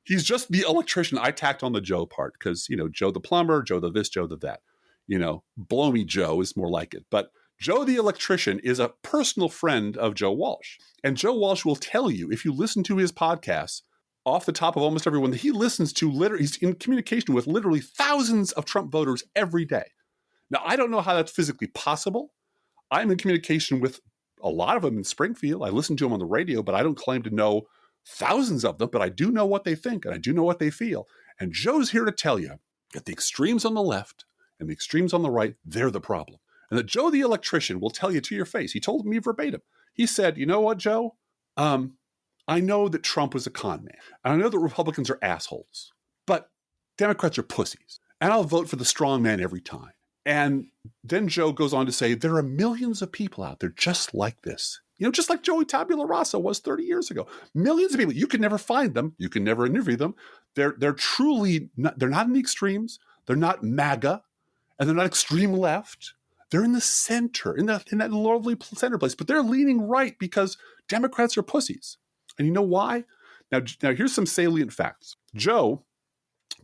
he's just the electrician. I tacked on the Joe part because, Joe the plumber, Joe the this, Joe the that. Blow me Joe is more like it. But Joe the electrician is a personal friend of Joe Walsh. And Joe Walsh will tell you, if you listen to his podcasts, off the top of almost everyone that he listens to, he's in communication with literally thousands of Trump voters every day. Now, I don't know how that's physically possible. I'm in communication with a lot of them in Springfield. I listen to them on the radio, but I don't claim to know thousands of them, but I do know what they think and I do know what they feel. And Joe's here to tell you that the extremes on the left and the extremes on the right, they're the problem. And that Joe the electrician will tell you to your face. He told me verbatim. He said, you know what, Joe? I know that Trump was a con man. And I know that Republicans are assholes. But Democrats are pussies. And I'll vote for the strong man every time. And then Joe goes on to say, there are millions of people out there just like this. Just like Joey Tabula Rasa was 30 years ago. Millions of people. You can never find them. You can never interview them. They're truly not, they're not in the extremes. They're not MAGA. And they're not extreme left. They're in the center, in that lovely center place. But they're leaning right because Democrats are pussies. And you know why? Now here's some salient facts. Joe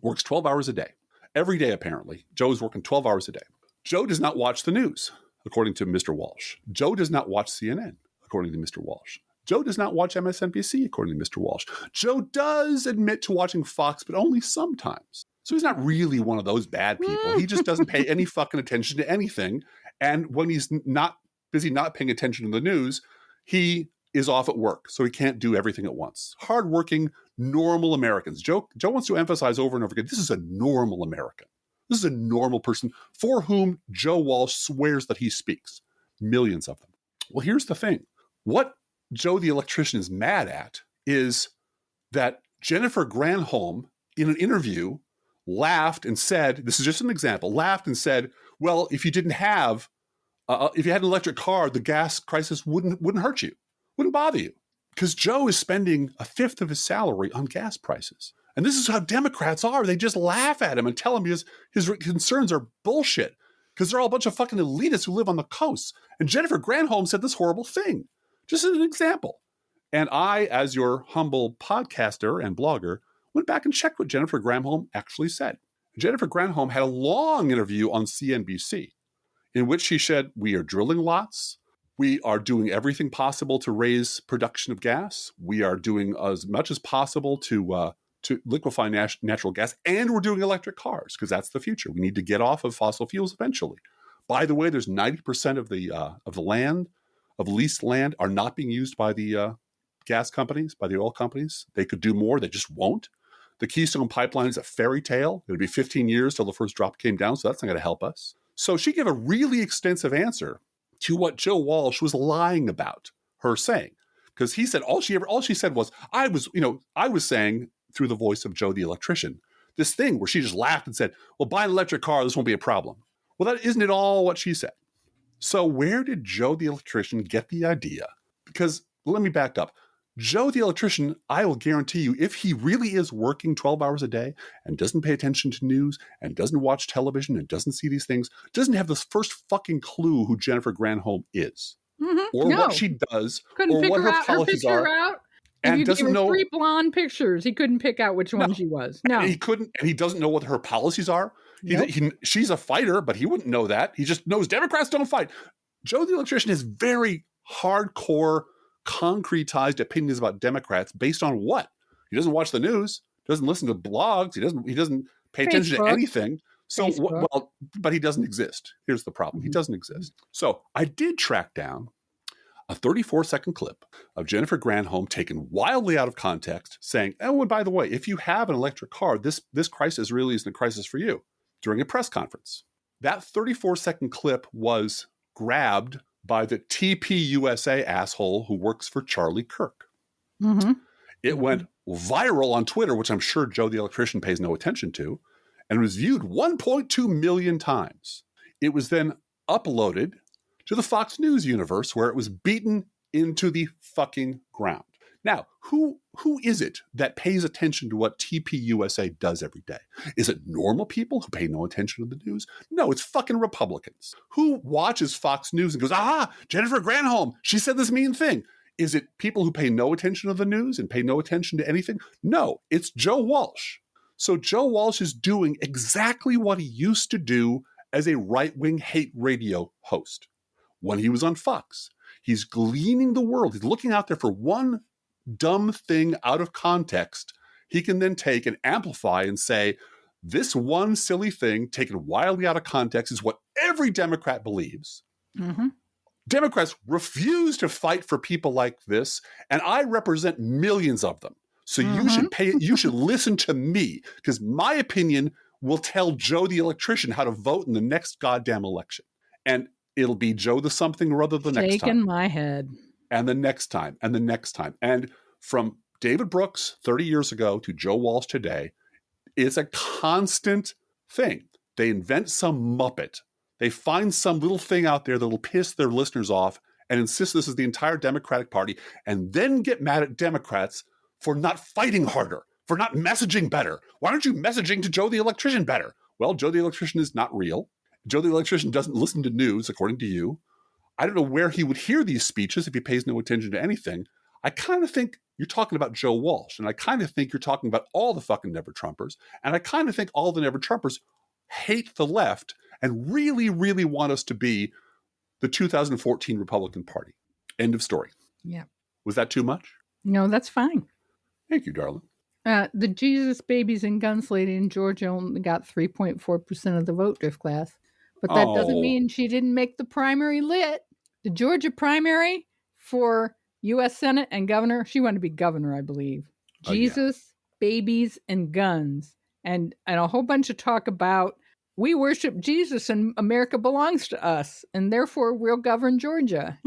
works 12 hours a day. Every day, apparently. Joe is working 12 hours a day. Joe does not watch the news, according to Mr. Walsh. Joe does not watch CNN, according to Mr. Walsh. Joe does not watch MSNBC, according to Mr. Walsh. Joe does admit to watching Fox, but only sometimes. So he's not really one of those bad people. He just doesn't pay any fucking attention to anything. And when he's not busy not paying attention to the news, he is off at work, so he can't do everything at once. Hardworking, normal Americans. Joe wants to emphasize over and over again, this is a normal American. This is a normal person for whom Joe Walsh swears that he speaks. Millions of them. Well, here's the thing. What Joe the electrician is mad at is that Jennifer Granholm, in an interview, laughed and said, this is just an example, laughed and said, well, if you didn't have, if you had an electric car, the gas crisis wouldn't hurt you. Wouldn't bother you because Joe is spending a fifth of his salary on gas prices. And this is how Democrats are. They just laugh at him and tell him his concerns are bullshit because they're all a bunch of fucking elitists who live on the coast. And Jennifer Granholm said this horrible thing, just as an example. And I, as your humble podcaster and blogger, went back and checked what Jennifer Granholm actually said. Jennifer Granholm had a long interview on CNBC in which she said, we are drilling lots. We are doing everything possible to raise production of gas. We are doing as much as possible to liquefy natural gas, and we're doing electric cars because that's the future. We need to get off of fossil fuels eventually. By the way, there's 90% of the land, of leased land, are not being used by the gas companies, by the oil companies. They could do more. They just won't. The Keystone Pipeline is a fairy tale. It'll be 15 years till the first drop came down, so that's not going to help us. So she gave a really extensive answer to what Joe Walsh was lying about her saying, because he said all she said was, I was saying through the voice of Joe the electrician, this thing where she just laughed and said, well, buy an electric car, this won't be a problem. Well, that isn't at all what she said. So where did Joe the electrician get the idea? Because let me back up. Joe the electrician, I will guarantee you, if he really is working 12 hours a day and doesn't pay attention to news and doesn't watch television and doesn't see these things, doesn't have this first fucking clue who Jennifer Granholm is, or what she does, or what her policies are. And you doesn't know 3 blonde pictures. He couldn't pick out which one she was. No, and he couldn't, and he doesn't know what her policies are. Nope. She's a fighter, but he wouldn't know that. He just knows Democrats don't fight. Joe the electrician has very hardcore, concretized opinions about Democrats based on what? He doesn't watch the news, doesn't listen to blogs, he doesn't pay attention to anything. So but he doesn't exist. Here's the problem. He doesn't exist. So I did track down a 34-second clip of Jennifer Granholm taken wildly out of context saying, oh, and by the way, if you have an electric car, this crisis really isn't a crisis for you, during a press conference. That 34-second clip was grabbed by the TPUSA asshole who works for Charlie Kirk. It went viral on Twitter, which I'm sure Joe the electrician pays no attention to, and was viewed 1.2 million times. It was then uploaded to the Fox News universe, where it was beaten into the fucking ground. Now, who is it that pays attention to what TPUSA does every day? Is it normal people who pay no attention to the news? No, it's fucking Republicans. Who watches Fox News and goes, Jennifer Granholm, she said this mean thing. Is it people who pay no attention to the news and pay no attention to anything? No, it's Joe Walsh. So Joe Walsh is doing exactly what he used to do as a right-wing hate radio host when he was on Fox. He's gleaning the world. He's looking out there for one dumb thing out of context. He can then take and amplify and say, this one silly thing taken wildly out of context is what every Democrat believes. Democrats refuse to fight for people like this, and I represent millions of them. So you should listen to me, because my opinion will tell Joe the electrician how to vote in the next goddamn election. And it'll be Joe the something or other the next time. Shaking my head. And the next time, and the next time. And from David Brooks 30 years ago to Joe Walsh today, it's a constant thing. They invent some Muppet. They find some little thing out there that'll piss their listeners off and insist this is the entire Democratic Party, and then get mad at Democrats for not fighting harder, for not messaging better. Why aren't you messaging to Joe the electrician better? Well, Joe the electrician is not real. Joe the electrician doesn't listen to news, according to you. I don't know where he would hear these speeches if he pays no attention to anything. I kind of think you're talking about Joe Walsh, and I kind of think you're talking about all the fucking Never-Trumpers, and I kind of think all the Never-Trumpers hate the left and really, really want us to be the 2014 Republican Party. End of story. Yeah. Was that too much? No, that's fine. Thank you, darling. The Jesus Babies and Guns lady in Georgia only got 3.4% of the vote this class. But that doesn't mean she didn't make the primary lit. The Georgia primary for U.S. Senate and governor, she wanted to be governor, I believe. Jesus, babies, and guns. And a whole bunch of talk about, we worship Jesus and America belongs to us, and therefore we'll govern Georgia.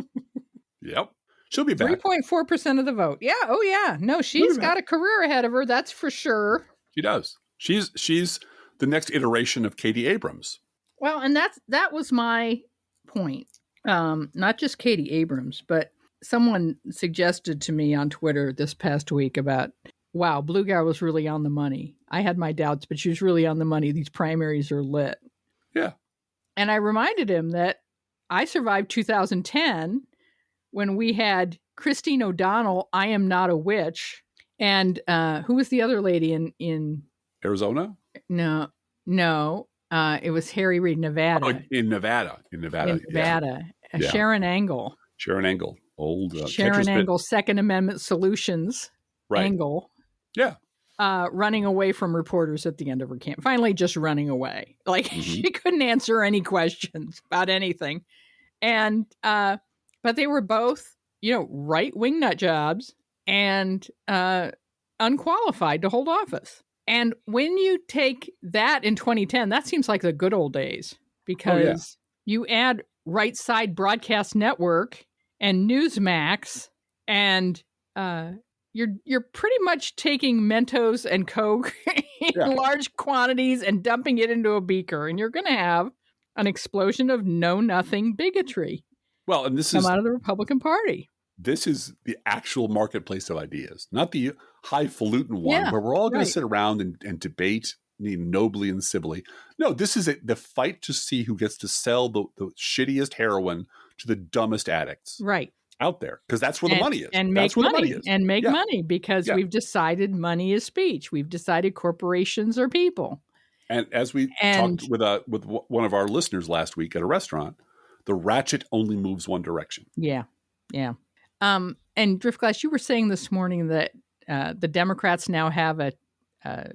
Yep. She'll be back. 3.4% of the vote. Yeah. Oh, yeah. No, she's got a career ahead of her. That's for sure. She does. She's the next iteration of Katie Abrams. Well, and that was my point. Not just Katie Abrams, but someone suggested to me on Twitter this past week about, wow, Blue Guy was really on the money. I had my doubts, but she was really on the money. These primaries are lit. Yeah. And I reminded him that I survived 2010 when we had Christine O'Donnell, I am not a witch, And who was the other lady in Arizona? No, it was Harry Reid, Nevada. Oh, in Nevada. Yeah. Sharon Angle. Sharon Angle. Old Sharon Angle, Second Amendment Solutions. Right. Angle. Yeah. Running away from reporters at the end of her camp. Finally, just running away. Like she couldn't answer any questions about anything. And, but they were both, right-wing nut jobs and unqualified to hold office. And when you take that in 2010, that seems like the good old days because you add Right Side Broadcast Network and Newsmax, and you're pretty much taking Mentos and Coke in large quantities and dumping it into a beaker, and you're going to have an explosion of know-nothing bigotry. Well, and this come out of the Republican Party. This is the actual marketplace of ideas, not the highfalutin one where we're all going to sit around and debate nobly and civilly. No, this is the fight to see who gets to sell the shittiest heroin to the dumbest addicts out there, because that's where the money is. And that's make money. And make money because we've decided money is speech. We've decided corporations are people. And as we talked with one of our listeners last week at a restaurant, the ratchet only moves one direction. Yeah. And Driftglass, you were saying this morning that the Democrats now have a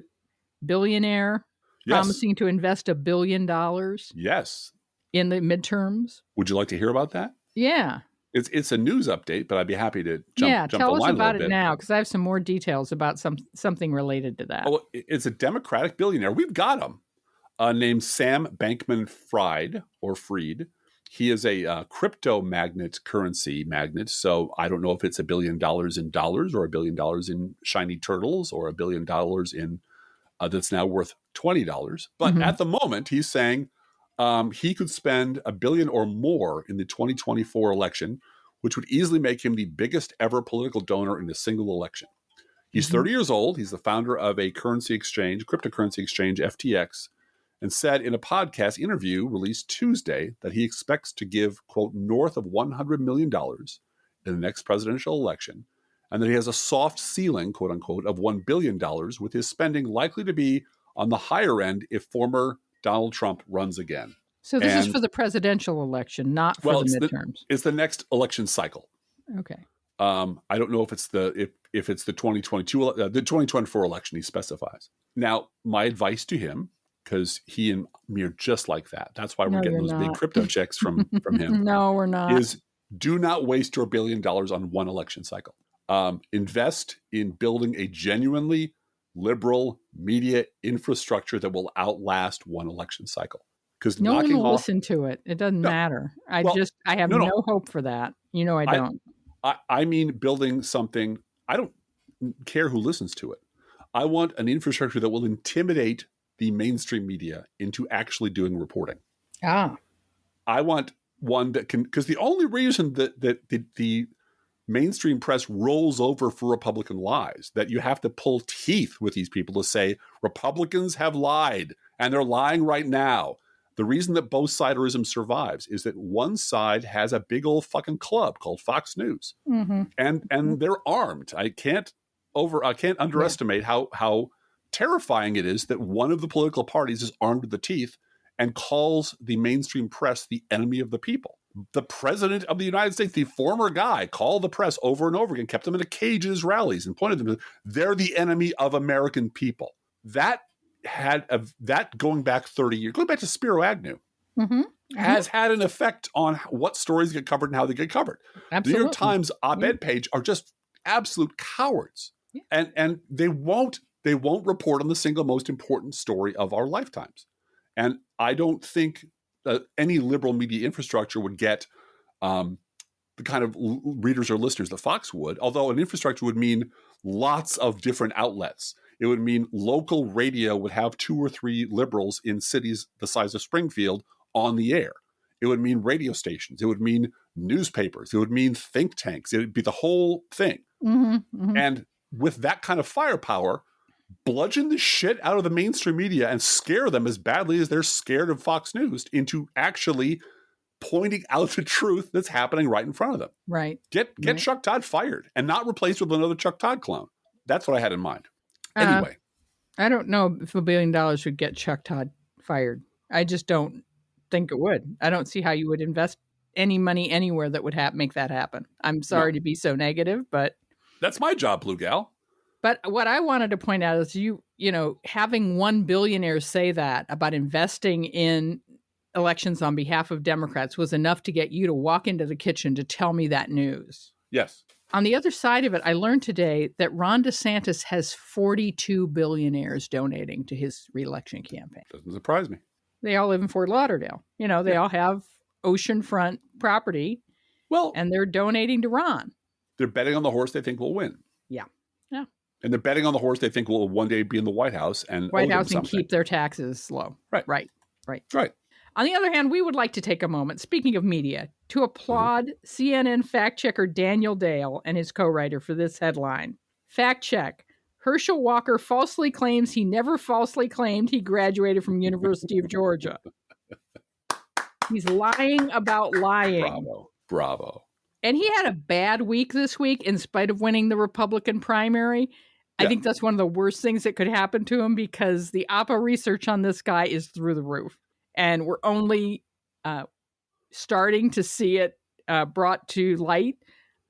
billionaire promising to invest $1 billion. Yes. In the midterms. Would you like to hear about that? Yeah. It's a news update, but I'd be happy to jump tell the us line about a little it bit. now, because I have some more details about something related to that. Oh, it's a Democratic billionaire. We've got him named Sam Bankman-Fried or Freed. He is a crypto currency magnate. So I don't know if it's $1 billion in dollars or $1 billion in shiny turtles or $1 billion in that's now worth $20. But at the moment, he's saying he could spend $1 billion or more in the 2024 election, which would easily make him the biggest ever political donor in a single election. He's 30 years old. He's the founder of a cryptocurrency exchange, FTX, and said in a podcast interview released Tuesday that he expects to give, quote, north of $100 million in the next presidential election, and that he has a soft ceiling, quote unquote, of $1 billion, with his spending likely to be on the higher end if former Donald Trump runs again. So this is for the presidential election, not for the midterms. It's the next election cycle. Okay. I don't know if it's the 2022, the 2024 election he specifies. Now, my advice to him, because he and me are just like that. That's why we're getting those big crypto checks from him. No, we're not. Is do not waste your $1 billion on one election cycle. Invest in building a genuinely liberal media infrastructure that will outlast one election cycle. Because no one will listen to it. It doesn't matter. I have no hope for that. I don't. I mean, building something. I don't care who listens to it. I want an infrastructure that will intimidate the mainstream media into actually doing reporting. I want one that can, because the only reason that the mainstream press rolls over for Republican lies, that you have to pull teeth with these people to say Republicans have lied and they're lying right now. The reason that both siderism survives is that one side has a big old fucking club called Fox News, and they're armed. I can't underestimate how terrifying it is that one of the political parties is armed to the teeth and calls the mainstream press the enemy of the people. The president of the United States, the former guy, called the press over and over again, kept them in a cage at his rallies and pointed them to, they're the enemy of American people. That going back 30 years, going back to Spiro Agnew, has had an effect on what stories get covered and how they get covered. Absolutely. The New York Times op-ed page are just absolute cowards. Yeah. And they won't report on the single most important story of our lifetimes. And I don't think any liberal media infrastructure would get the kind of readers or listeners that Fox would, although an infrastructure would mean lots of different outlets. It would mean local radio would have 2 or 3 liberals in cities the size of Springfield on the air. It would mean radio stations. It would mean newspapers. It would mean think tanks. It would be the whole thing. And with that kind of firepower, bludgeon the shit out of the mainstream media and scare them as badly as they're scared of Fox News into actually pointing out the truth that's happening right in front of them. Right. Get Chuck Todd fired and not replaced with another Chuck Todd clone. that's what I had in mind. Anyway. I don't know if $1 billion would get Chuck Todd fired. I just don't think it would. I don't see how you would invest any money anywhere that would make that happen. I'm sorry to be so negative, but that's my job, Blue Gal. But what I wanted to point out is having one billionaire say that about investing in elections on behalf of Democrats was enough to get you to walk into the kitchen to tell me that news. Yes. On the other side of it, I learned today that Ron DeSantis has 42 billionaires donating to his reelection campaign. Doesn't surprise me. They all live in Fort Lauderdale. They all have oceanfront property. Well, and they're donating to Ron. They're betting on the horse they think will win. Yeah. And they're betting on the horse they think will one day be in the White House and keep their taxes low. Right. On the other hand, we would like to take a moment, speaking of media, to applaud CNN fact checker Daniel Dale and his co-writer for this headline. Fact check. Herschel Walker falsely claims he never falsely claimed he graduated from University of Georgia. He's lying about lying. Bravo. And he had a bad week this week in spite of winning the Republican primary. I think that's one of the worst things that could happen to him because the APA research on this guy is through the roof. And we're only starting to see it brought to light.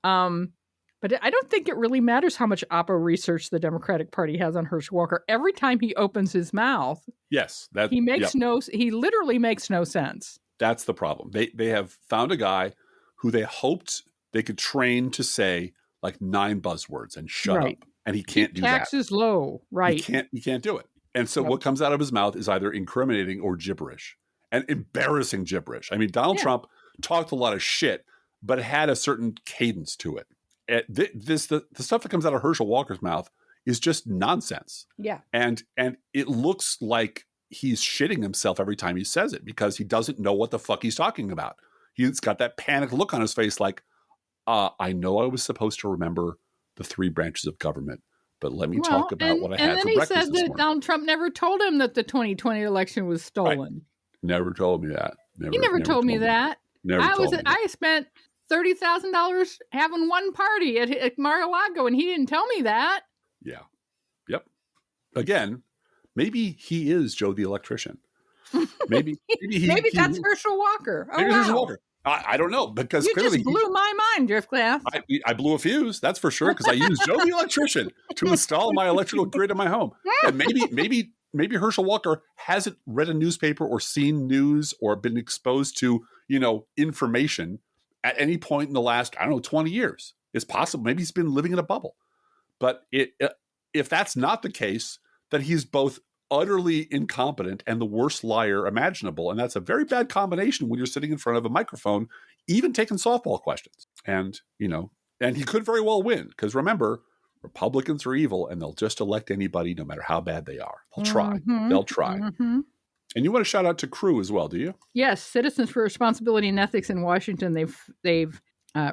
But I don't think it really matters how much APA research the Democratic Party has on Herschel Walker. Every time he opens his mouth, he literally makes no sense. That's the problem. They have found a guy who they hoped they could train to say like 9 buzzwords and shut up. And he can't do that. Taxes low, right? He can't do it. And so what comes out of his mouth is either incriminating or gibberish, and embarrassing gibberish. I mean, Donald Trump talked a lot of shit, but it had a certain cadence to it. The stuff that comes out of Herschel Walker's mouth is just nonsense. Yeah. And it looks like he's shitting himself every time he says it because he doesn't know what the fuck he's talking about. He's got that panicked look on his face like, I know I was supposed to remember the 3 branches of government, but let me talk about what I had for breakfast this morning. And then he said that Donald Trump never told him that the 2020 election was stolen. Right. Never told me that. He never told me that. I spent $30,000 having one party at Mar-a-Lago, and he didn't tell me that. Yeah. Yep. Again, maybe he is Joe the electrician. Maybe that's Herschel Walker. Oh, maybe Herschel Walker. I don't know because you clearly just blew my mind, Driftglass. I blew a fuse, that's for sure, because I used Joe the electrician to install my electrical grid in my home. And maybe Herschel Walker hasn't read a newspaper or seen news or been exposed to information at any point in the last 20 years. It's possible. Maybe he's been living in a bubble. But if that's not the case, then he's both utterly incompetent and the worst liar imaginable. And that's a very bad combination when you're sitting in front of a microphone, even taking softball questions. And he could very well win because remember, Republicans are evil and they'll just elect anybody no matter how bad they are. They'll try. They'll try. Mm-hmm. And you want to shout out to Crew as well, do you? Yes. Citizens for Responsibility and Ethics in Washington. They've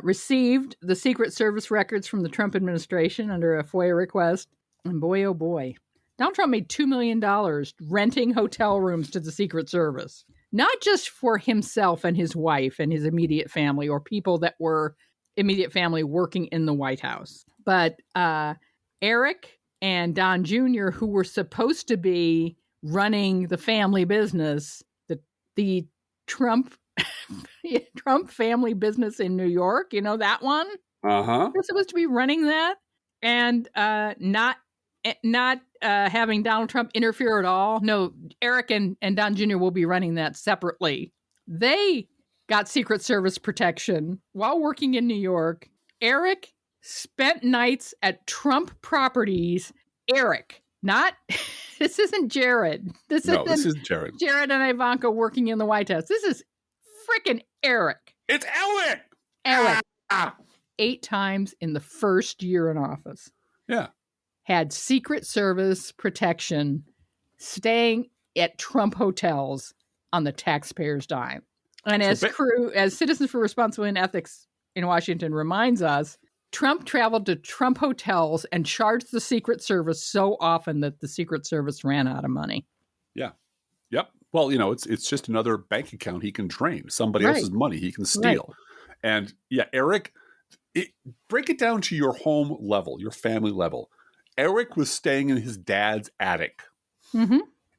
received the Secret Service records from the Trump administration under a FOIA request. And boy, oh boy. Donald Trump made $2 million renting hotel rooms to the Secret Service, not just for himself and his wife and his immediate family or people that were immediate family working in the White House, but Eric and Don Jr., who were supposed to be running the family business, the Trump family business in New York, that one? Uh-huh. They're supposed to be running that and not having Donald Trump interfere at all. No, Eric and Don Jr. will be running that separately. They got Secret Service protection while working in New York. Eric spent nights at Trump properties. Eric, this isn't Jared. This is Jared. Jared and Ivanka working in the White House. This is freaking Eric. It's Eric. Eric. 8 times in the first year in office. Yeah. Had Secret Service protection staying at Trump hotels on the taxpayer's dime. And as Citizens for Responsibility and Ethics in Washington reminds us, Trump traveled to Trump hotels and charged the Secret Service so often that the Secret Service ran out of money. Yeah. Yep. Well, it's just another bank account he can drain. Somebody else's money he can steal. Right. And Eric, break it down to your home level, your family level. Eric was staying in his dad's attic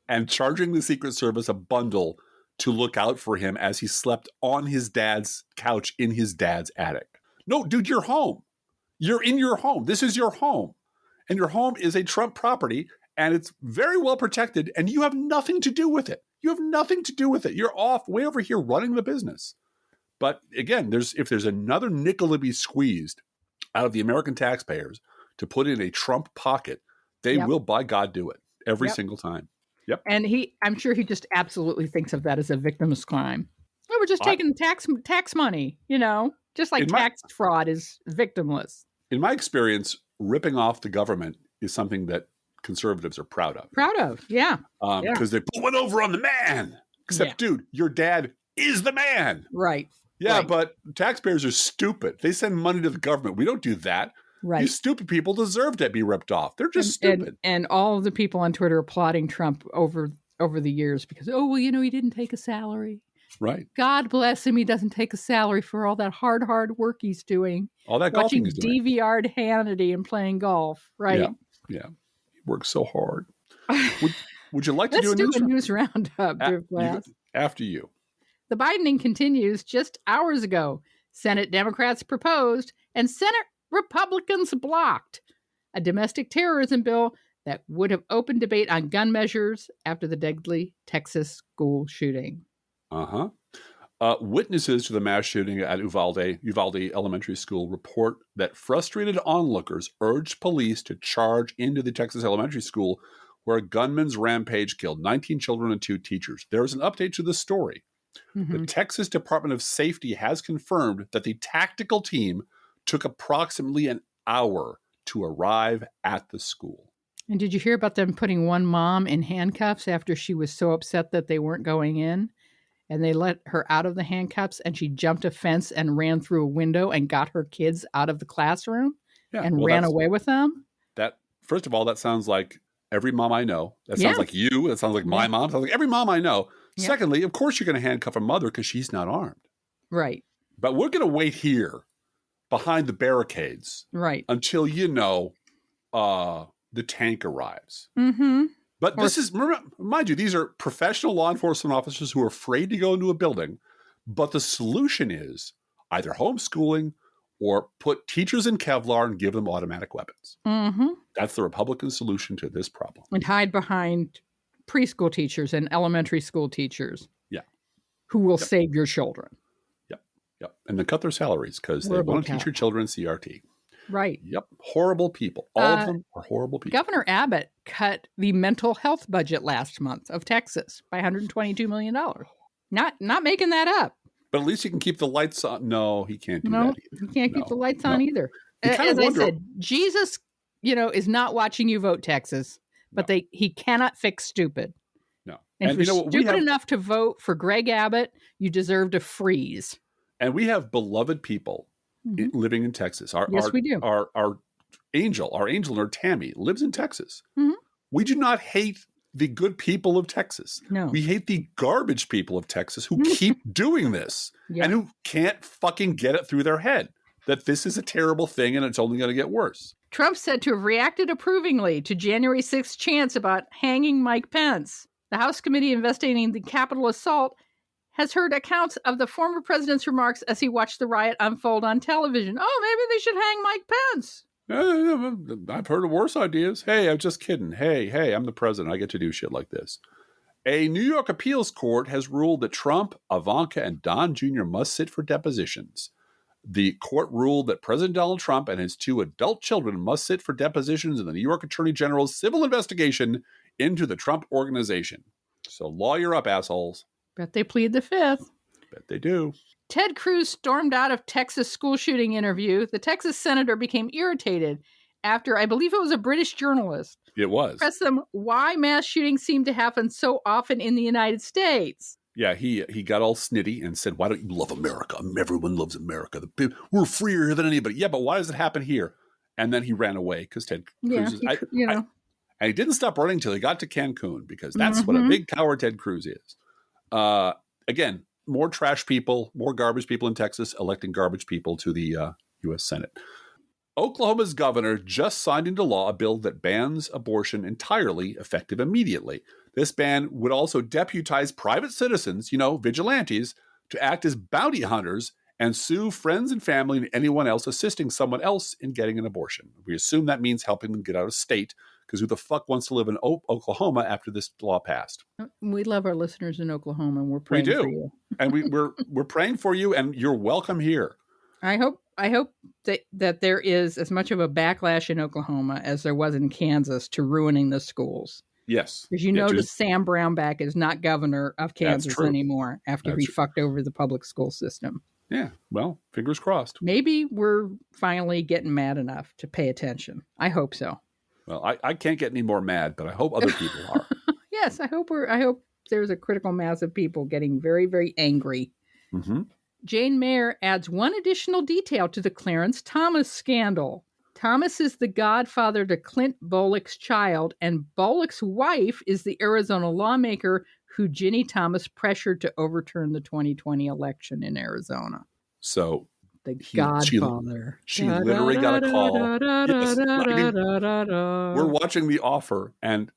and charging the Secret Service a bundle to look out for him as he slept on his dad's couch in his dad's attic. No, dude, you're home. You're in your home. This is your home. And your home is a Trump property, and it's very well protected, and you have nothing to do with it. You have nothing to do with it. You're off way over here running the business. But again, if there's another nickel to be squeezed out of the American taxpayers to put in a Trump pocket, they will, by God, do it every single time. Yep. And I'm sure he just absolutely thinks of that as a victim's crime. Oh, we're just taking tax money, just like tax fraud is victimless. In my experience, ripping off the government is something that conservatives are proud of. Yeah. Because they put one over on the man. Except, dude, your dad is the man. Right. Yeah, right. But taxpayers are stupid. They send money to the government. We don't do that. Right. You stupid people deserve to be ripped off. They're just stupid. And all of the people on Twitter applauding Trump over the years because, he didn't take a salary. Right. God bless him. He doesn't take a salary for all that hard work he's doing. All that golfing he's doing. DVR'd Hannity and playing golf. Right. Yeah. He works so hard. Would you like to do a news roundup? After you. The Bidening continues. Just hours ago, Senate Democrats proposed and Senate Republicans blocked a domestic terrorism bill that would have opened debate on gun measures after the deadly Texas school shooting. Witnesses to the mass shooting at Uvalde Elementary School report that frustrated onlookers urged police to charge into the Texas elementary school where a gunman's rampage killed 19 children and 2 teachers. There is an update to the story. The Texas Department of Safety has confirmed that the tactical team took approximately an hour to arrive at the school. And did you hear about them putting one mom in handcuffs after she was so upset that they weren't going in? And they let her out of the handcuffs and she jumped a fence and ran through a window and got her kids out of the classroom and ran away with them? First of all, that sounds like every mom I know. That sounds like you. That sounds like my mom. It sounds like every mom I know. Yeah. Secondly, of course, you're going to handcuff a mother because she's not armed. Right. But we're going to wait here behind the barricades until, the tank arrives. But this is, mind you, these are professional law enforcement officers who are afraid to go into a building. But the solution is either homeschooling or put teachers in Kevlar and give them automatic weapons. That's the Republican solution to this problem. And hide behind preschool teachers and elementary school teachers. Yeah. Who will save your children. Yep. And then cut their salaries because they want to teach your children CRT. Right. Yep. Horrible people. All of them are horrible people. Governor Abbott cut the mental health budget last month of Texas by $122 million. Not making that up. But at least he can keep the lights on. No, he can't do that either. He can't keep the lights on either. As I said, Jesus, is not watching you vote Texas, but he cannot fix stupid. No. And if you're stupid enough to vote for Greg Abbott, you deserve to freeze. And we have beloved people living in Texas. We do. Our angel, Tammy, lives in Texas. We do not hate the good people of Texas. No. We hate the garbage people of Texas who keep doing this and who can't fucking get it through their head that this is a terrible thing and it's only going to get worse. Trump said to have reacted approvingly to January 6th chants about hanging Mike Pence. The House committee investigating the Capitol assault has heard accounts of the former president's remarks as he watched the riot unfold on television. Oh, maybe they should hang Mike Pence. I've heard of worse ideas. Hey, I'm just kidding. Hey, I'm the president. I get to do shit like this. A New York appeals court has ruled that Trump, Ivanka, and Don Jr. must sit for depositions. The court ruled that President Donald Trump and his 2 adult children must sit for depositions in the New York Attorney General's civil investigation into the Trump organization. So lawyer up, assholes. Bet they plead the 5th. Bet they do. Ted Cruz stormed out of Texas school shooting interview. The Texas senator became irritated after, I believe it was a British journalist. It was. Pressed them why mass shootings seem to happen so often in the United States. Yeah, he got all snitty and said, why don't you love America? Everyone loves America. We're freer here than anybody. Yeah, but why does it happen here? And then he ran away because Ted Cruz is... and he didn't stop running until he got to Cancun because that's what a big coward Ted Cruz is. Again, more trash people, more garbage people in Texas electing garbage people to the U.S. Senate. Oklahoma's governor just signed into law a bill that bans abortion entirely, effective immediately. This ban would also deputize private citizens, vigilantes, to act as bounty hunters and sue friends and family and anyone else assisting someone else in getting an abortion. We assume that means helping them get out of state, because who the fuck wants to live in Oklahoma after this law passed? We love our listeners in Oklahoma, and we're praying for you. And we're praying for you, and you're welcome here. I hope that there is as much of a backlash in Oklahoma as there was in Kansas to ruining the schools. Yes. Because notice Sam Brownback is not governor of Kansas anymore after he fucked over the public school system. Yeah, well, fingers crossed. Maybe we're finally getting mad enough to pay attention. I hope so. Well, I can't get any more mad, but I hope other people are. Yes, I hope there's a critical mass of people getting very, very angry. Mm-hmm. Jane Mayer adds one additional detail to the Clarence Thomas scandal. Thomas is the godfather to Clint Bolick's child, and Bolick's wife is the Arizona lawmaker who Ginny Thomas pressured to overturn the 2020 election in Arizona. So the godfather. She literally got a call. We're watching The Offer, and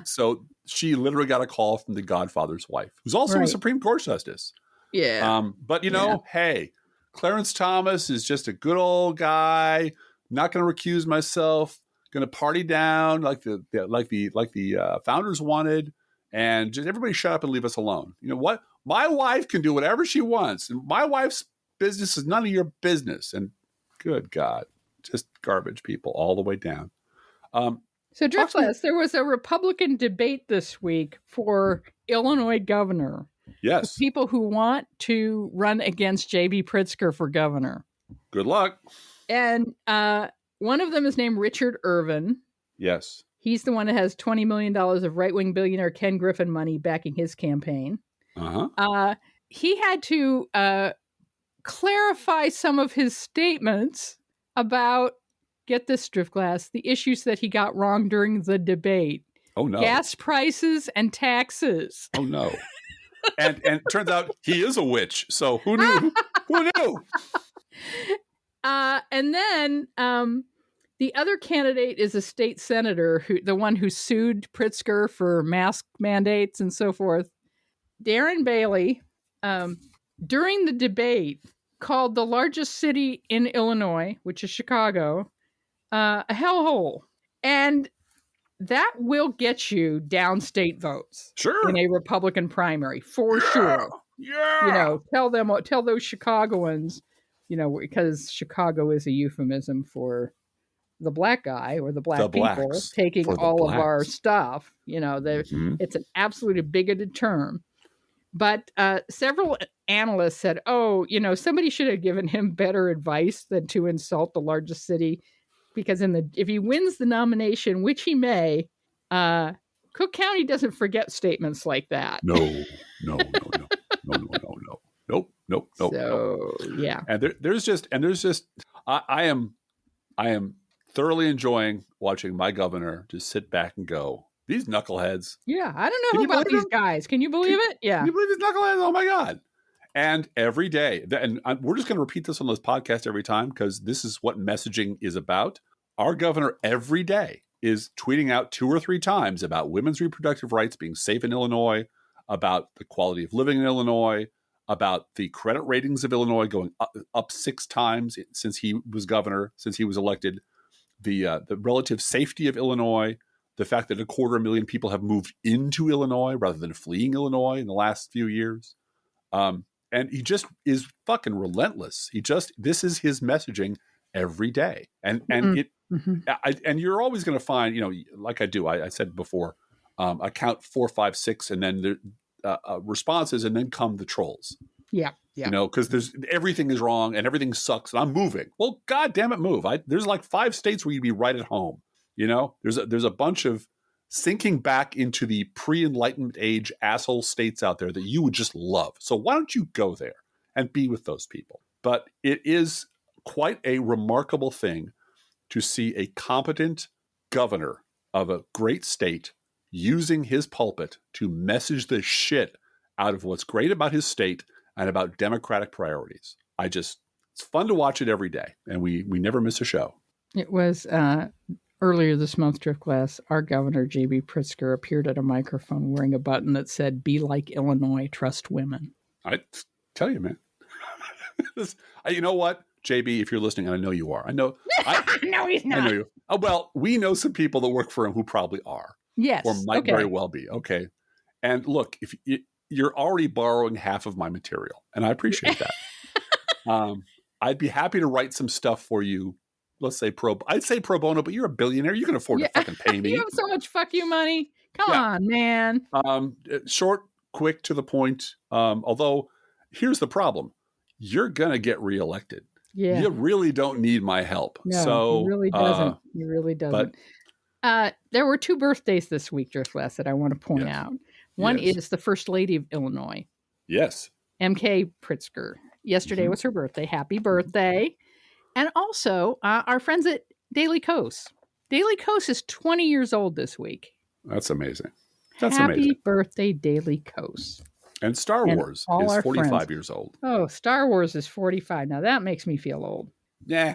so she literally got a call from the godfather's wife, who's also a Supreme Court justice. Yeah. But hey, Clarence Thomas is just a good old guy. Not going to recuse myself. Going to party down like the founders wanted, and just everybody shut up and leave us alone. You know what? My wife can do whatever she wants, and my wife's business is none of your business. And good God, just garbage people all the way down. So, Driftless, there was a Republican debate this week for Illinois governor. Yes. People who want to run against J.B. Pritzker for governor. Good luck. And one of them is named Richard Irvin. Yes. He's the one that has $20 million of right-wing billionaire Ken Griffin money backing his campaign. Uh-huh. He had to clarify some of his statements about, get this, Driftglass, the issues that he got wrong during the debate. Oh, no. Gas prices and taxes. Oh, no. And it turns out he is a witch. So who knew? Who knew? And then the other candidate is a state senator, the one who sued Pritzker for mask mandates and so forth. Darren Bailey, during the debate, called the largest city in Illinois, which is Chicago, a hellhole. And that will get you downstate votes. Sure. In a Republican primary, for sure. Yeah. Tell those Chicagoans, because Chicago is a euphemism for the black guy or the black people taking all of our stuff. It's an absolutely bigoted term. But several analysts said, somebody should have given him better advice than to insult the largest city. Because if he wins the nomination, which he may, Cook County doesn't forget statements like that. No. Nope. So, yeah. And there's just I am thoroughly enjoying watching my governor just sit back and go, these knuckleheads. Yeah, I don't know about these guys. Can you believe it? Yeah. Can you believe these knuckleheads? Oh my God. And every day, and we're just going to repeat this on this podcast every time, because this is what messaging is about. Our governor every day is tweeting out 2 or 3 times about women's reproductive rights being safe in Illinois, about the quality of living in Illinois, about the credit ratings of Illinois going up 6 times since he was governor, since he was elected, the relative safety of Illinois, the fact that 250,000 people have moved into Illinois rather than fleeing Illinois in the last few years. And he just is fucking relentless. This is his messaging every day. And you're always going to find, like I do, I said before, I count 4, 5, 6, and then the responses, and then come the trolls. Yeah. Because everything is wrong and everything sucks, and I'm moving. Well, God damn it, move. There's like 5 states where you'd be right at home. There's a bunch of sinking back into the pre-Enlightenment age asshole states out there that you would just love. So why don't you go there and be with those people? But it is quite a remarkable thing to see a competent governor of a great state using his pulpit to message the shit out of what's great about his state and about democratic priorities. It's fun to watch it every day, and we never miss a show. It was earlier this month, Driftglass, our governor, J.B. Pritzker, appeared at a microphone wearing a button that said, "Be like Illinois, trust women." I tell you, man. You know what, JB, if you're listening, and I know you are. I know. No, he's not. I know you. Oh, well, we know some people that work for him who probably are. Yes. Or might very well be. Okay. And look, if you're already borrowing half of my material, and I appreciate that. I'd be happy to write some stuff for you. Let's say I'd say pro bono, but you're a billionaire. You can afford to fucking pay me. You have so much fuck you money. Come on, man. Short, quick, to the point. Although, here's the problem. You're going to get reelected. Yeah. You really don't need my help. No, so, he really doesn't. He really doesn't. There were 2 birthdays this week, Driftglass, that I want to point out. One is the First Lady of Illinois. Yes. M.K. Pritzker. Yesterday was her birthday. Happy birthday. And also, our friends at Daily Kos. Daily Kos is 20 years old this week. That's amazing. That's Happy amazing. Birthday, Daily Kos. And Star Wars is 45 years old. Oh, Star Wars is 45. Now that makes me feel old. Nah.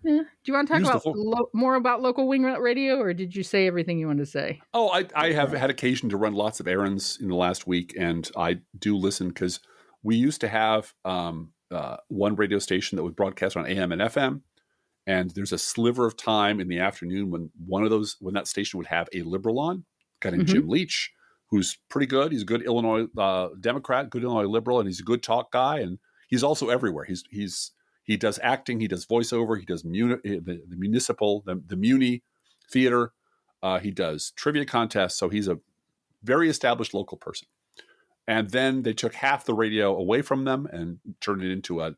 Do you want to talk about more about local Wingnut Radio, or did you say everything you wanted to say? Oh, I have had occasion to run lots of errands in the last week, and I do listen because we used to have one radio station that would broadcast on AM and FM, and there's a sliver of time in the afternoon when that station would have a liberal on, a guy named Jim Leach, who's pretty good. He's a good Illinois Democrat, good Illinois liberal, and he's a good talk guy, and he's also everywhere. He does acting, he does voiceover, he does the municipal, the Muni theater, he does trivia contests, so he's a very established local person. And then they took half the radio away from them and turned it into a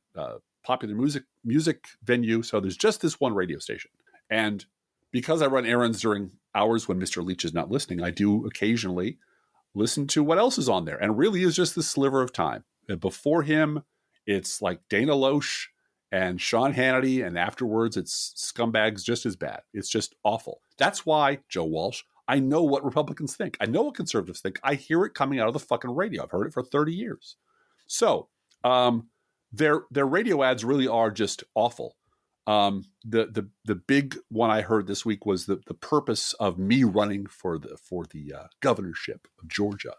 popular music venue, so there's just this one radio station. And because I run errands during hours when Mr. Leach is not listening, I do occasionally listen to what else is on there, and it really is just this sliver of time. And before him, it's like Dana Loesch and Sean Hannity, and afterwards it's scumbags just as bad. It's just awful. That's why, Joe Walsh, I know what Republicans think. I know what conservatives think. I hear it coming out of the fucking radio. I've heard it for 30 years. So their radio ads really are just awful. The big one I heard this week was the purpose of me running for the governorship of Georgia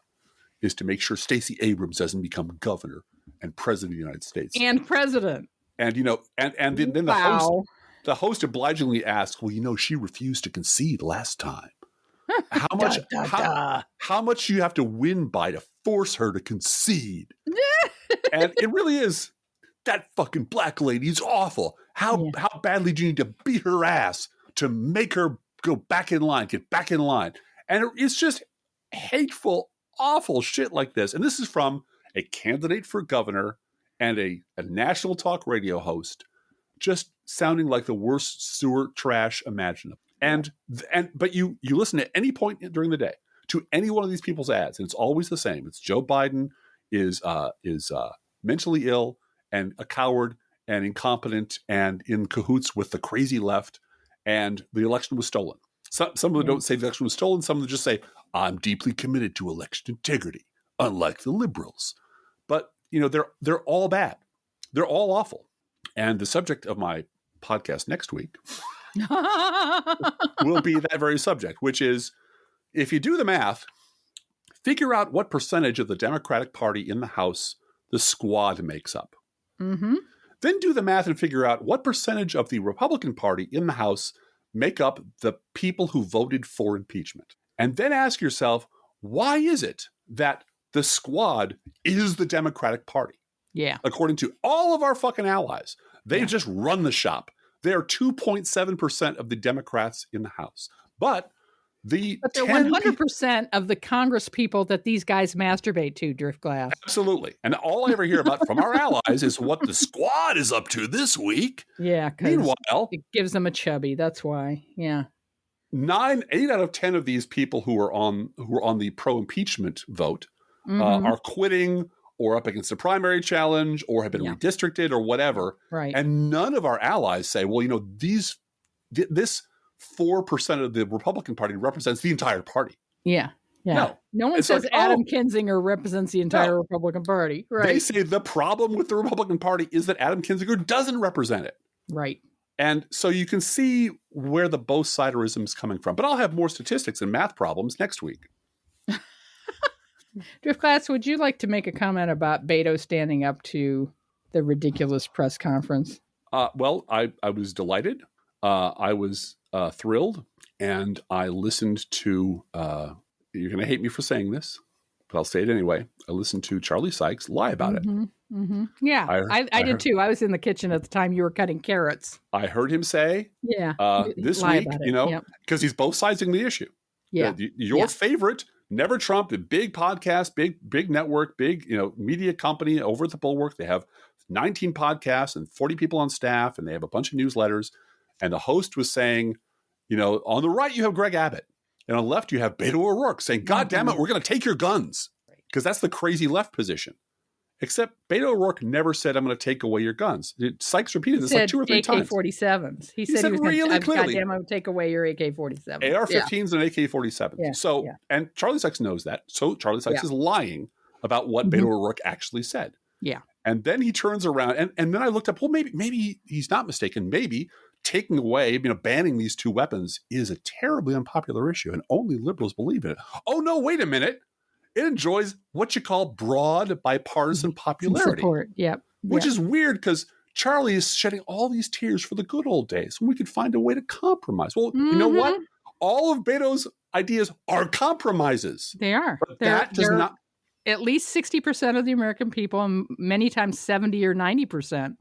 is to make sure Stacey Abrams doesn't become governor and president of the United States. And president. And then the host obligingly asks, well, she refused to concede last time. How much do you have to win by to force her to concede? And it really is, that fucking black lady is awful. How badly do you need to beat her ass to make her go back in line, get back in line? And it's just hateful, awful shit like this. And this is from a candidate for governor and a national talk radio host, just sounding like the worst sewer trash imaginable. But you listen at any point during the day to any one of these people's ads, and it's always the same. It's Joe Biden is mentally ill and a coward and incompetent and in cahoots with the crazy left, and the election was stolen. Some of them don't say the election was stolen. Some of them just say, I'm deeply committed to election integrity, unlike the liberals. But, they're all bad. They're all awful. And the subject of my podcast next week will be that very subject, which is, if you do the math, figure out what percentage of the Democratic Party in the House the squad makes up. Mm-hmm. Then do the math and figure out what percentage of the Republican Party in the House make up the people who voted for impeachment. And then ask yourself, why is it that the squad is the Democratic Party? Yeah. According to all of our fucking allies, they just run the shop. They are 2.7% of the Democrats in the House. But they're 100% of the Congress people that these guys masturbate to, Driftglass. Absolutely. And all I ever hear about from our allies is what the squad is up to this week. Yeah. Meanwhile, it gives them a chubby. That's why. Yeah. 8 out of 10 of these people who are on the pro-impeachment vote are quitting or up against a primary challenge or have been redistricted or whatever. Right. And none of our allies say, well, this 4% of the Republican Party represents the entire party. Yeah. Yeah. No one says Adam Kinzinger represents the entire Republican Party. Right. They say the problem with the Republican Party is that Adam Kinzinger doesn't represent it. Right. And so you can see where the both siderism is coming from. But I'll have more statistics and math problems next week. Drift Class, would you like to make a comment about Beto standing up to the ridiculous press conference? Well, I was delighted. I was thrilled. And I listened to, you're going to hate me for saying this, but I'll say it anyway. I listened to Charlie Sykes lie about it. Mm-hmm. Yeah, I did too. I was in the kitchen at the time you were cutting carrots. I heard him say this week, because he's both siding the issue. Yeah. Your favorite, Never Trump, the big podcast, big network, big media company over at the Bulwark. They have 19 podcasts and 40 people on staff, and they have a bunch of newsletters. And the host was saying, on the right, you have Greg Abbott. And on the left, you have Beto O'Rourke saying, God damn it, we're going to take your guns. Because that's the crazy left position. Except Beto O'Rourke never said, I'm going to take away your guns. Sykes repeated this like 2 or 3 times. AK-47s. He said he was really clearly, God damn, I'm going to take away your AK-47. AR-15s and AK-47s. And Charlie Sykes knows that. So Charlie Sykes is lying about what Beto O'Rourke actually said. Yeah. And then he turns around. And then I looked up, well, maybe he's not mistaken. Maybe taking away, banning these 2 weapons is a terribly unpopular issue, and only liberals believe in it. Oh, no, wait a minute. It enjoys what you call broad bipartisan popularity. Support, which is weird because Charlie is shedding all these tears for the good old days when we could find a way to compromise. Well, you know what? All of Beto's ideas are compromises. They are. But that does not. At least 60% of the American people, and many times 70 or 90%,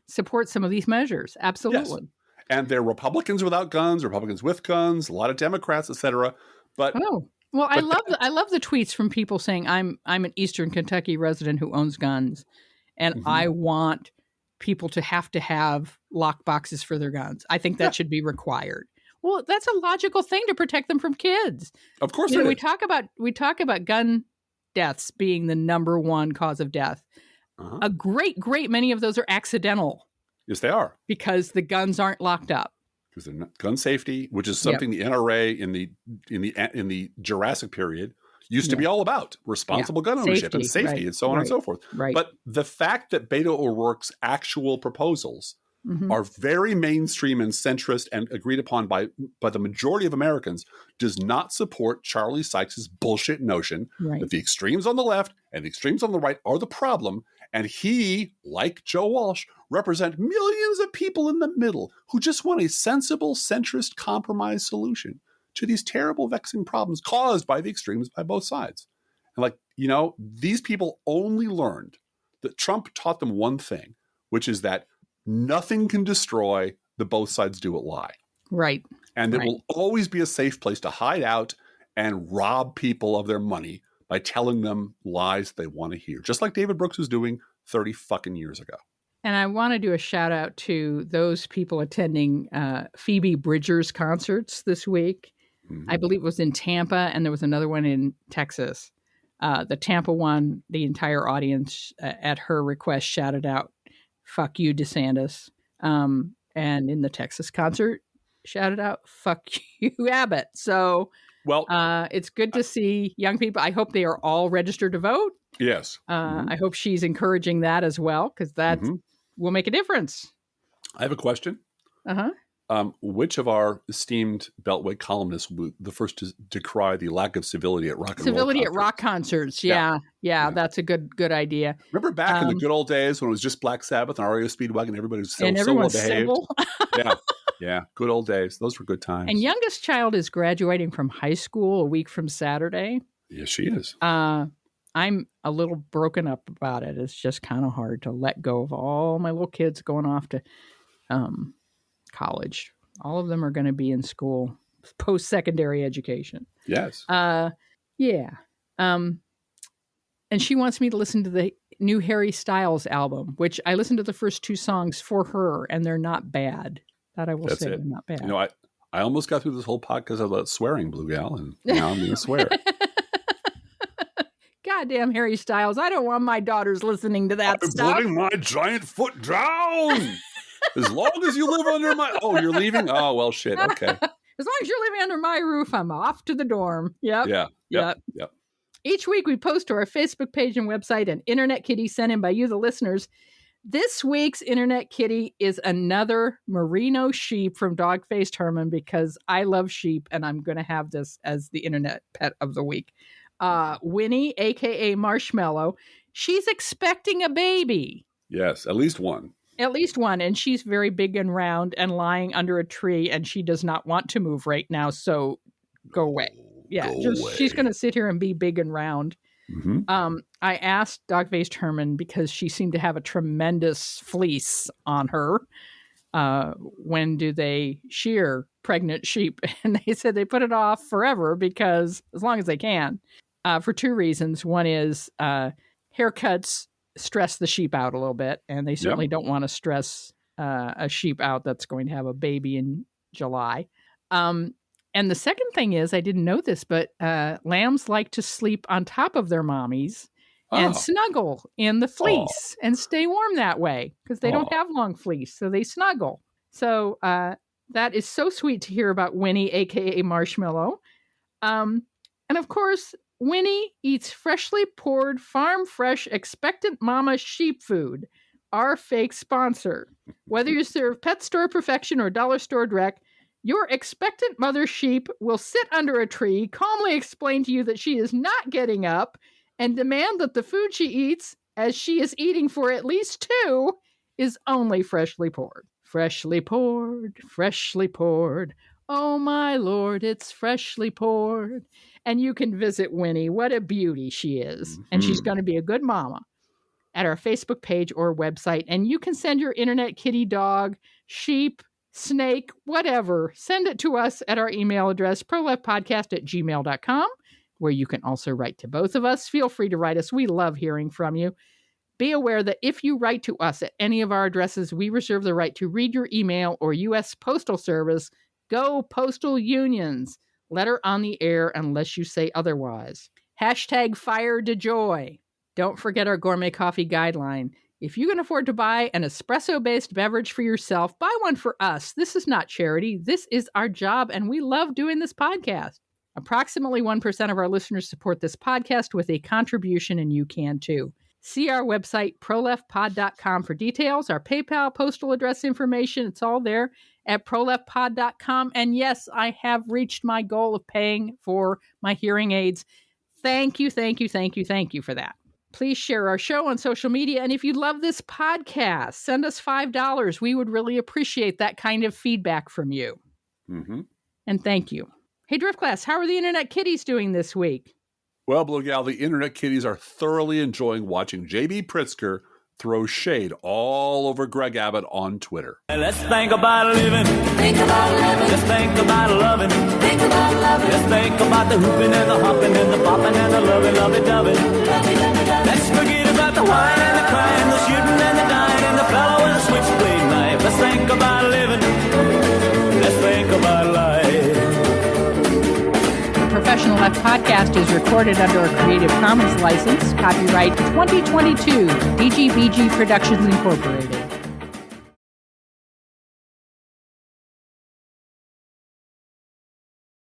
support some of these measures. Absolutely. Yes. And they're Republicans without guns, Republicans with guns, a lot of Democrats, et cetera. But I love the tweets from people saying I'm an Eastern Kentucky resident who owns guns, and I want people to have lock boxes for their guns. I think that should be required. Well, that's a logical thing to protect them from kids. Of course, we talk about gun deaths being the number one cause of death. A great many of those are accidental. Yes, they are. Because the guns aren't locked up. Because they're not, gun safety, which is something the NRA in the Jurassic period used to be all about: responsible gun ownership and safety, and so on and so forth. Right. But the fact that Beto O'Rourke's actual proposals are very mainstream and centrist and agreed upon by the majority of Americans does not support Charlie Sykes' bullshit notion that the extremes on the left and the extremes on the right are the problem. And he, like Joe Walsh, represent millions of people in the middle who just want a sensible, centrist compromise solution to these terrible, vexing problems caused by the extremes by both sides. And these people only learned that Trump taught them one thing, which is that nothing can destroy the both sides do it lie. Right. And it will always be a safe place to hide out and rob people of their money by telling them lies they want to hear, just like David Brooks was doing 30 fucking years ago. And I want to do a shout out to those people attending Phoebe Bridgers concerts this week. I believe it was in Tampa, and there was another one in Texas. The Tampa one, the entire audience at her request shouted out, "Fuck you, DeSantis." And in the Texas concert, shouted out, "Fuck you, Abbott." So it's good to see young people. I hope they are all registered to vote. Yes. I hope she's encouraging that as well, because that will make a difference. I have a question. Which of our esteemed Beltway columnists was the first to decry the lack of civility at rock and roll concerts? Civility at rock concerts. Yeah, that's a good idea. Remember back in the good old days when it was just Black Sabbath and REO Speedwagon, everybody was so well behaved. Yeah, good old days. Those were good times. And youngest child is graduating from high school a week from Saturday. Yes, she is. I'm a little broken up about it. It's just kind of hard to let go of all my little kids going off to college. All of them are going to be in school, post-secondary education. Yes. And she wants me to listen to the new Harry Styles album, which I listened to the first 2 songs for her, and they're not bad. That I will say, they're not bad. I almost got through this whole podcast about swearing, Blue Gal, and now I'm going to swear. Goddamn Harry Styles. I don't want my daughters listening to that stuff. I'm putting my giant foot down. As long as you live under my... Oh, you're leaving? Oh, well, shit. Okay. As long as you're living under my roof, I'm off to the dorm. Yep. Yep. Each week we post to our Facebook page and website an Internet Kitty sent in by you, the listeners. This week's Internet Kitty is another merino sheep from Dog-Faced Herman because I love sheep and I'm going to have this as the Internet Pet of the Week. Winnie, a.k.a. Marshmallow, she's expecting a baby. Yes, at least one. At least one, and she's very big and round and lying under a tree, and she does not want to move right now, so go away. Yeah, she's going to sit here and be big and round. Mm-hmm. I asked Dog-Faced Herman because she seemed to have a tremendous fleece on her. When do they shear pregnant sheep? And they said they put it off forever because as long as they can, for two reasons. One is haircuts stress the sheep out a little bit, and they certainly don't want to stress a sheep out that's going to have a baby in July. And the second thing is, I didn't know this, but lambs like to sleep on top of their mommies and snuggle in the fleece and stay warm that way because they don't have long fleece, so they snuggle. So that is so sweet to hear about Winnie, a.k.a. Marshmallow. And of course, Winnie eats freshly poured, farm-fresh, expectant mama sheep food, our fake sponsor. Whether you serve pet store perfection or dollar store direct, your expectant mother sheep will sit under a tree, calmly explain to you that she is not getting up, and demand that the food she eats, as she is eating for at least 2, is only freshly poured. Freshly poured, freshly poured. Oh, my Lord, it's freshly poured. And you can visit Winnie. What a beauty she is. Mm-hmm. And she's going to be a good mama at our Facebook page or website. And you can send your Internet Kitty dog, sheep, snake, whatever. Send it to us at our email address, proleftpodcast@gmail.com, where you can also write to both of us. Feel free to write us. We love hearing from you. Be aware that if you write to us at any of our addresses, we reserve the right to read your email or U.S. Postal Service. Go Postal Unions. Letter on the air unless you say otherwise. #FireDeJoy. Don't forget our gourmet coffee guideline. If you can afford to buy an espresso-based beverage for yourself, buy one for us. This is not charity. This is our job, and we love doing this podcast. Approximately 1% of our listeners support this podcast with a contribution, and you can too. See our website, proleftpod.com, for details, our PayPal postal address information. It's all there at proleftpod.com. And yes, I have reached my goal of paying for my hearing aids. Thank you, thank you, thank you, thank you for that. Please share our show on social media. And if you love this podcast, send us $5. We would really appreciate that kind of feedback from you. Mm-hmm. And thank you. Hey, Drift Class, how are the Internet Kitties doing this week? Well, Blue Gal, the Internet Kitties are thoroughly enjoying watching J.B. Pritzker throw shade all over Greg Abbott on Twitter. Let's think about living. Think about living. Just think about loving. Think about loving. Just think about the hooping and the hopping and the popping and the lovey-dovey. Let's forget about the whine and the crying, the shooting and the dying, and the fellow with the switchblade knife. Let's think about living. Let's think about life. Professional Left Podcast is recorded under a Creative Commons license, copyright 2022, BGBG Productions Incorporated.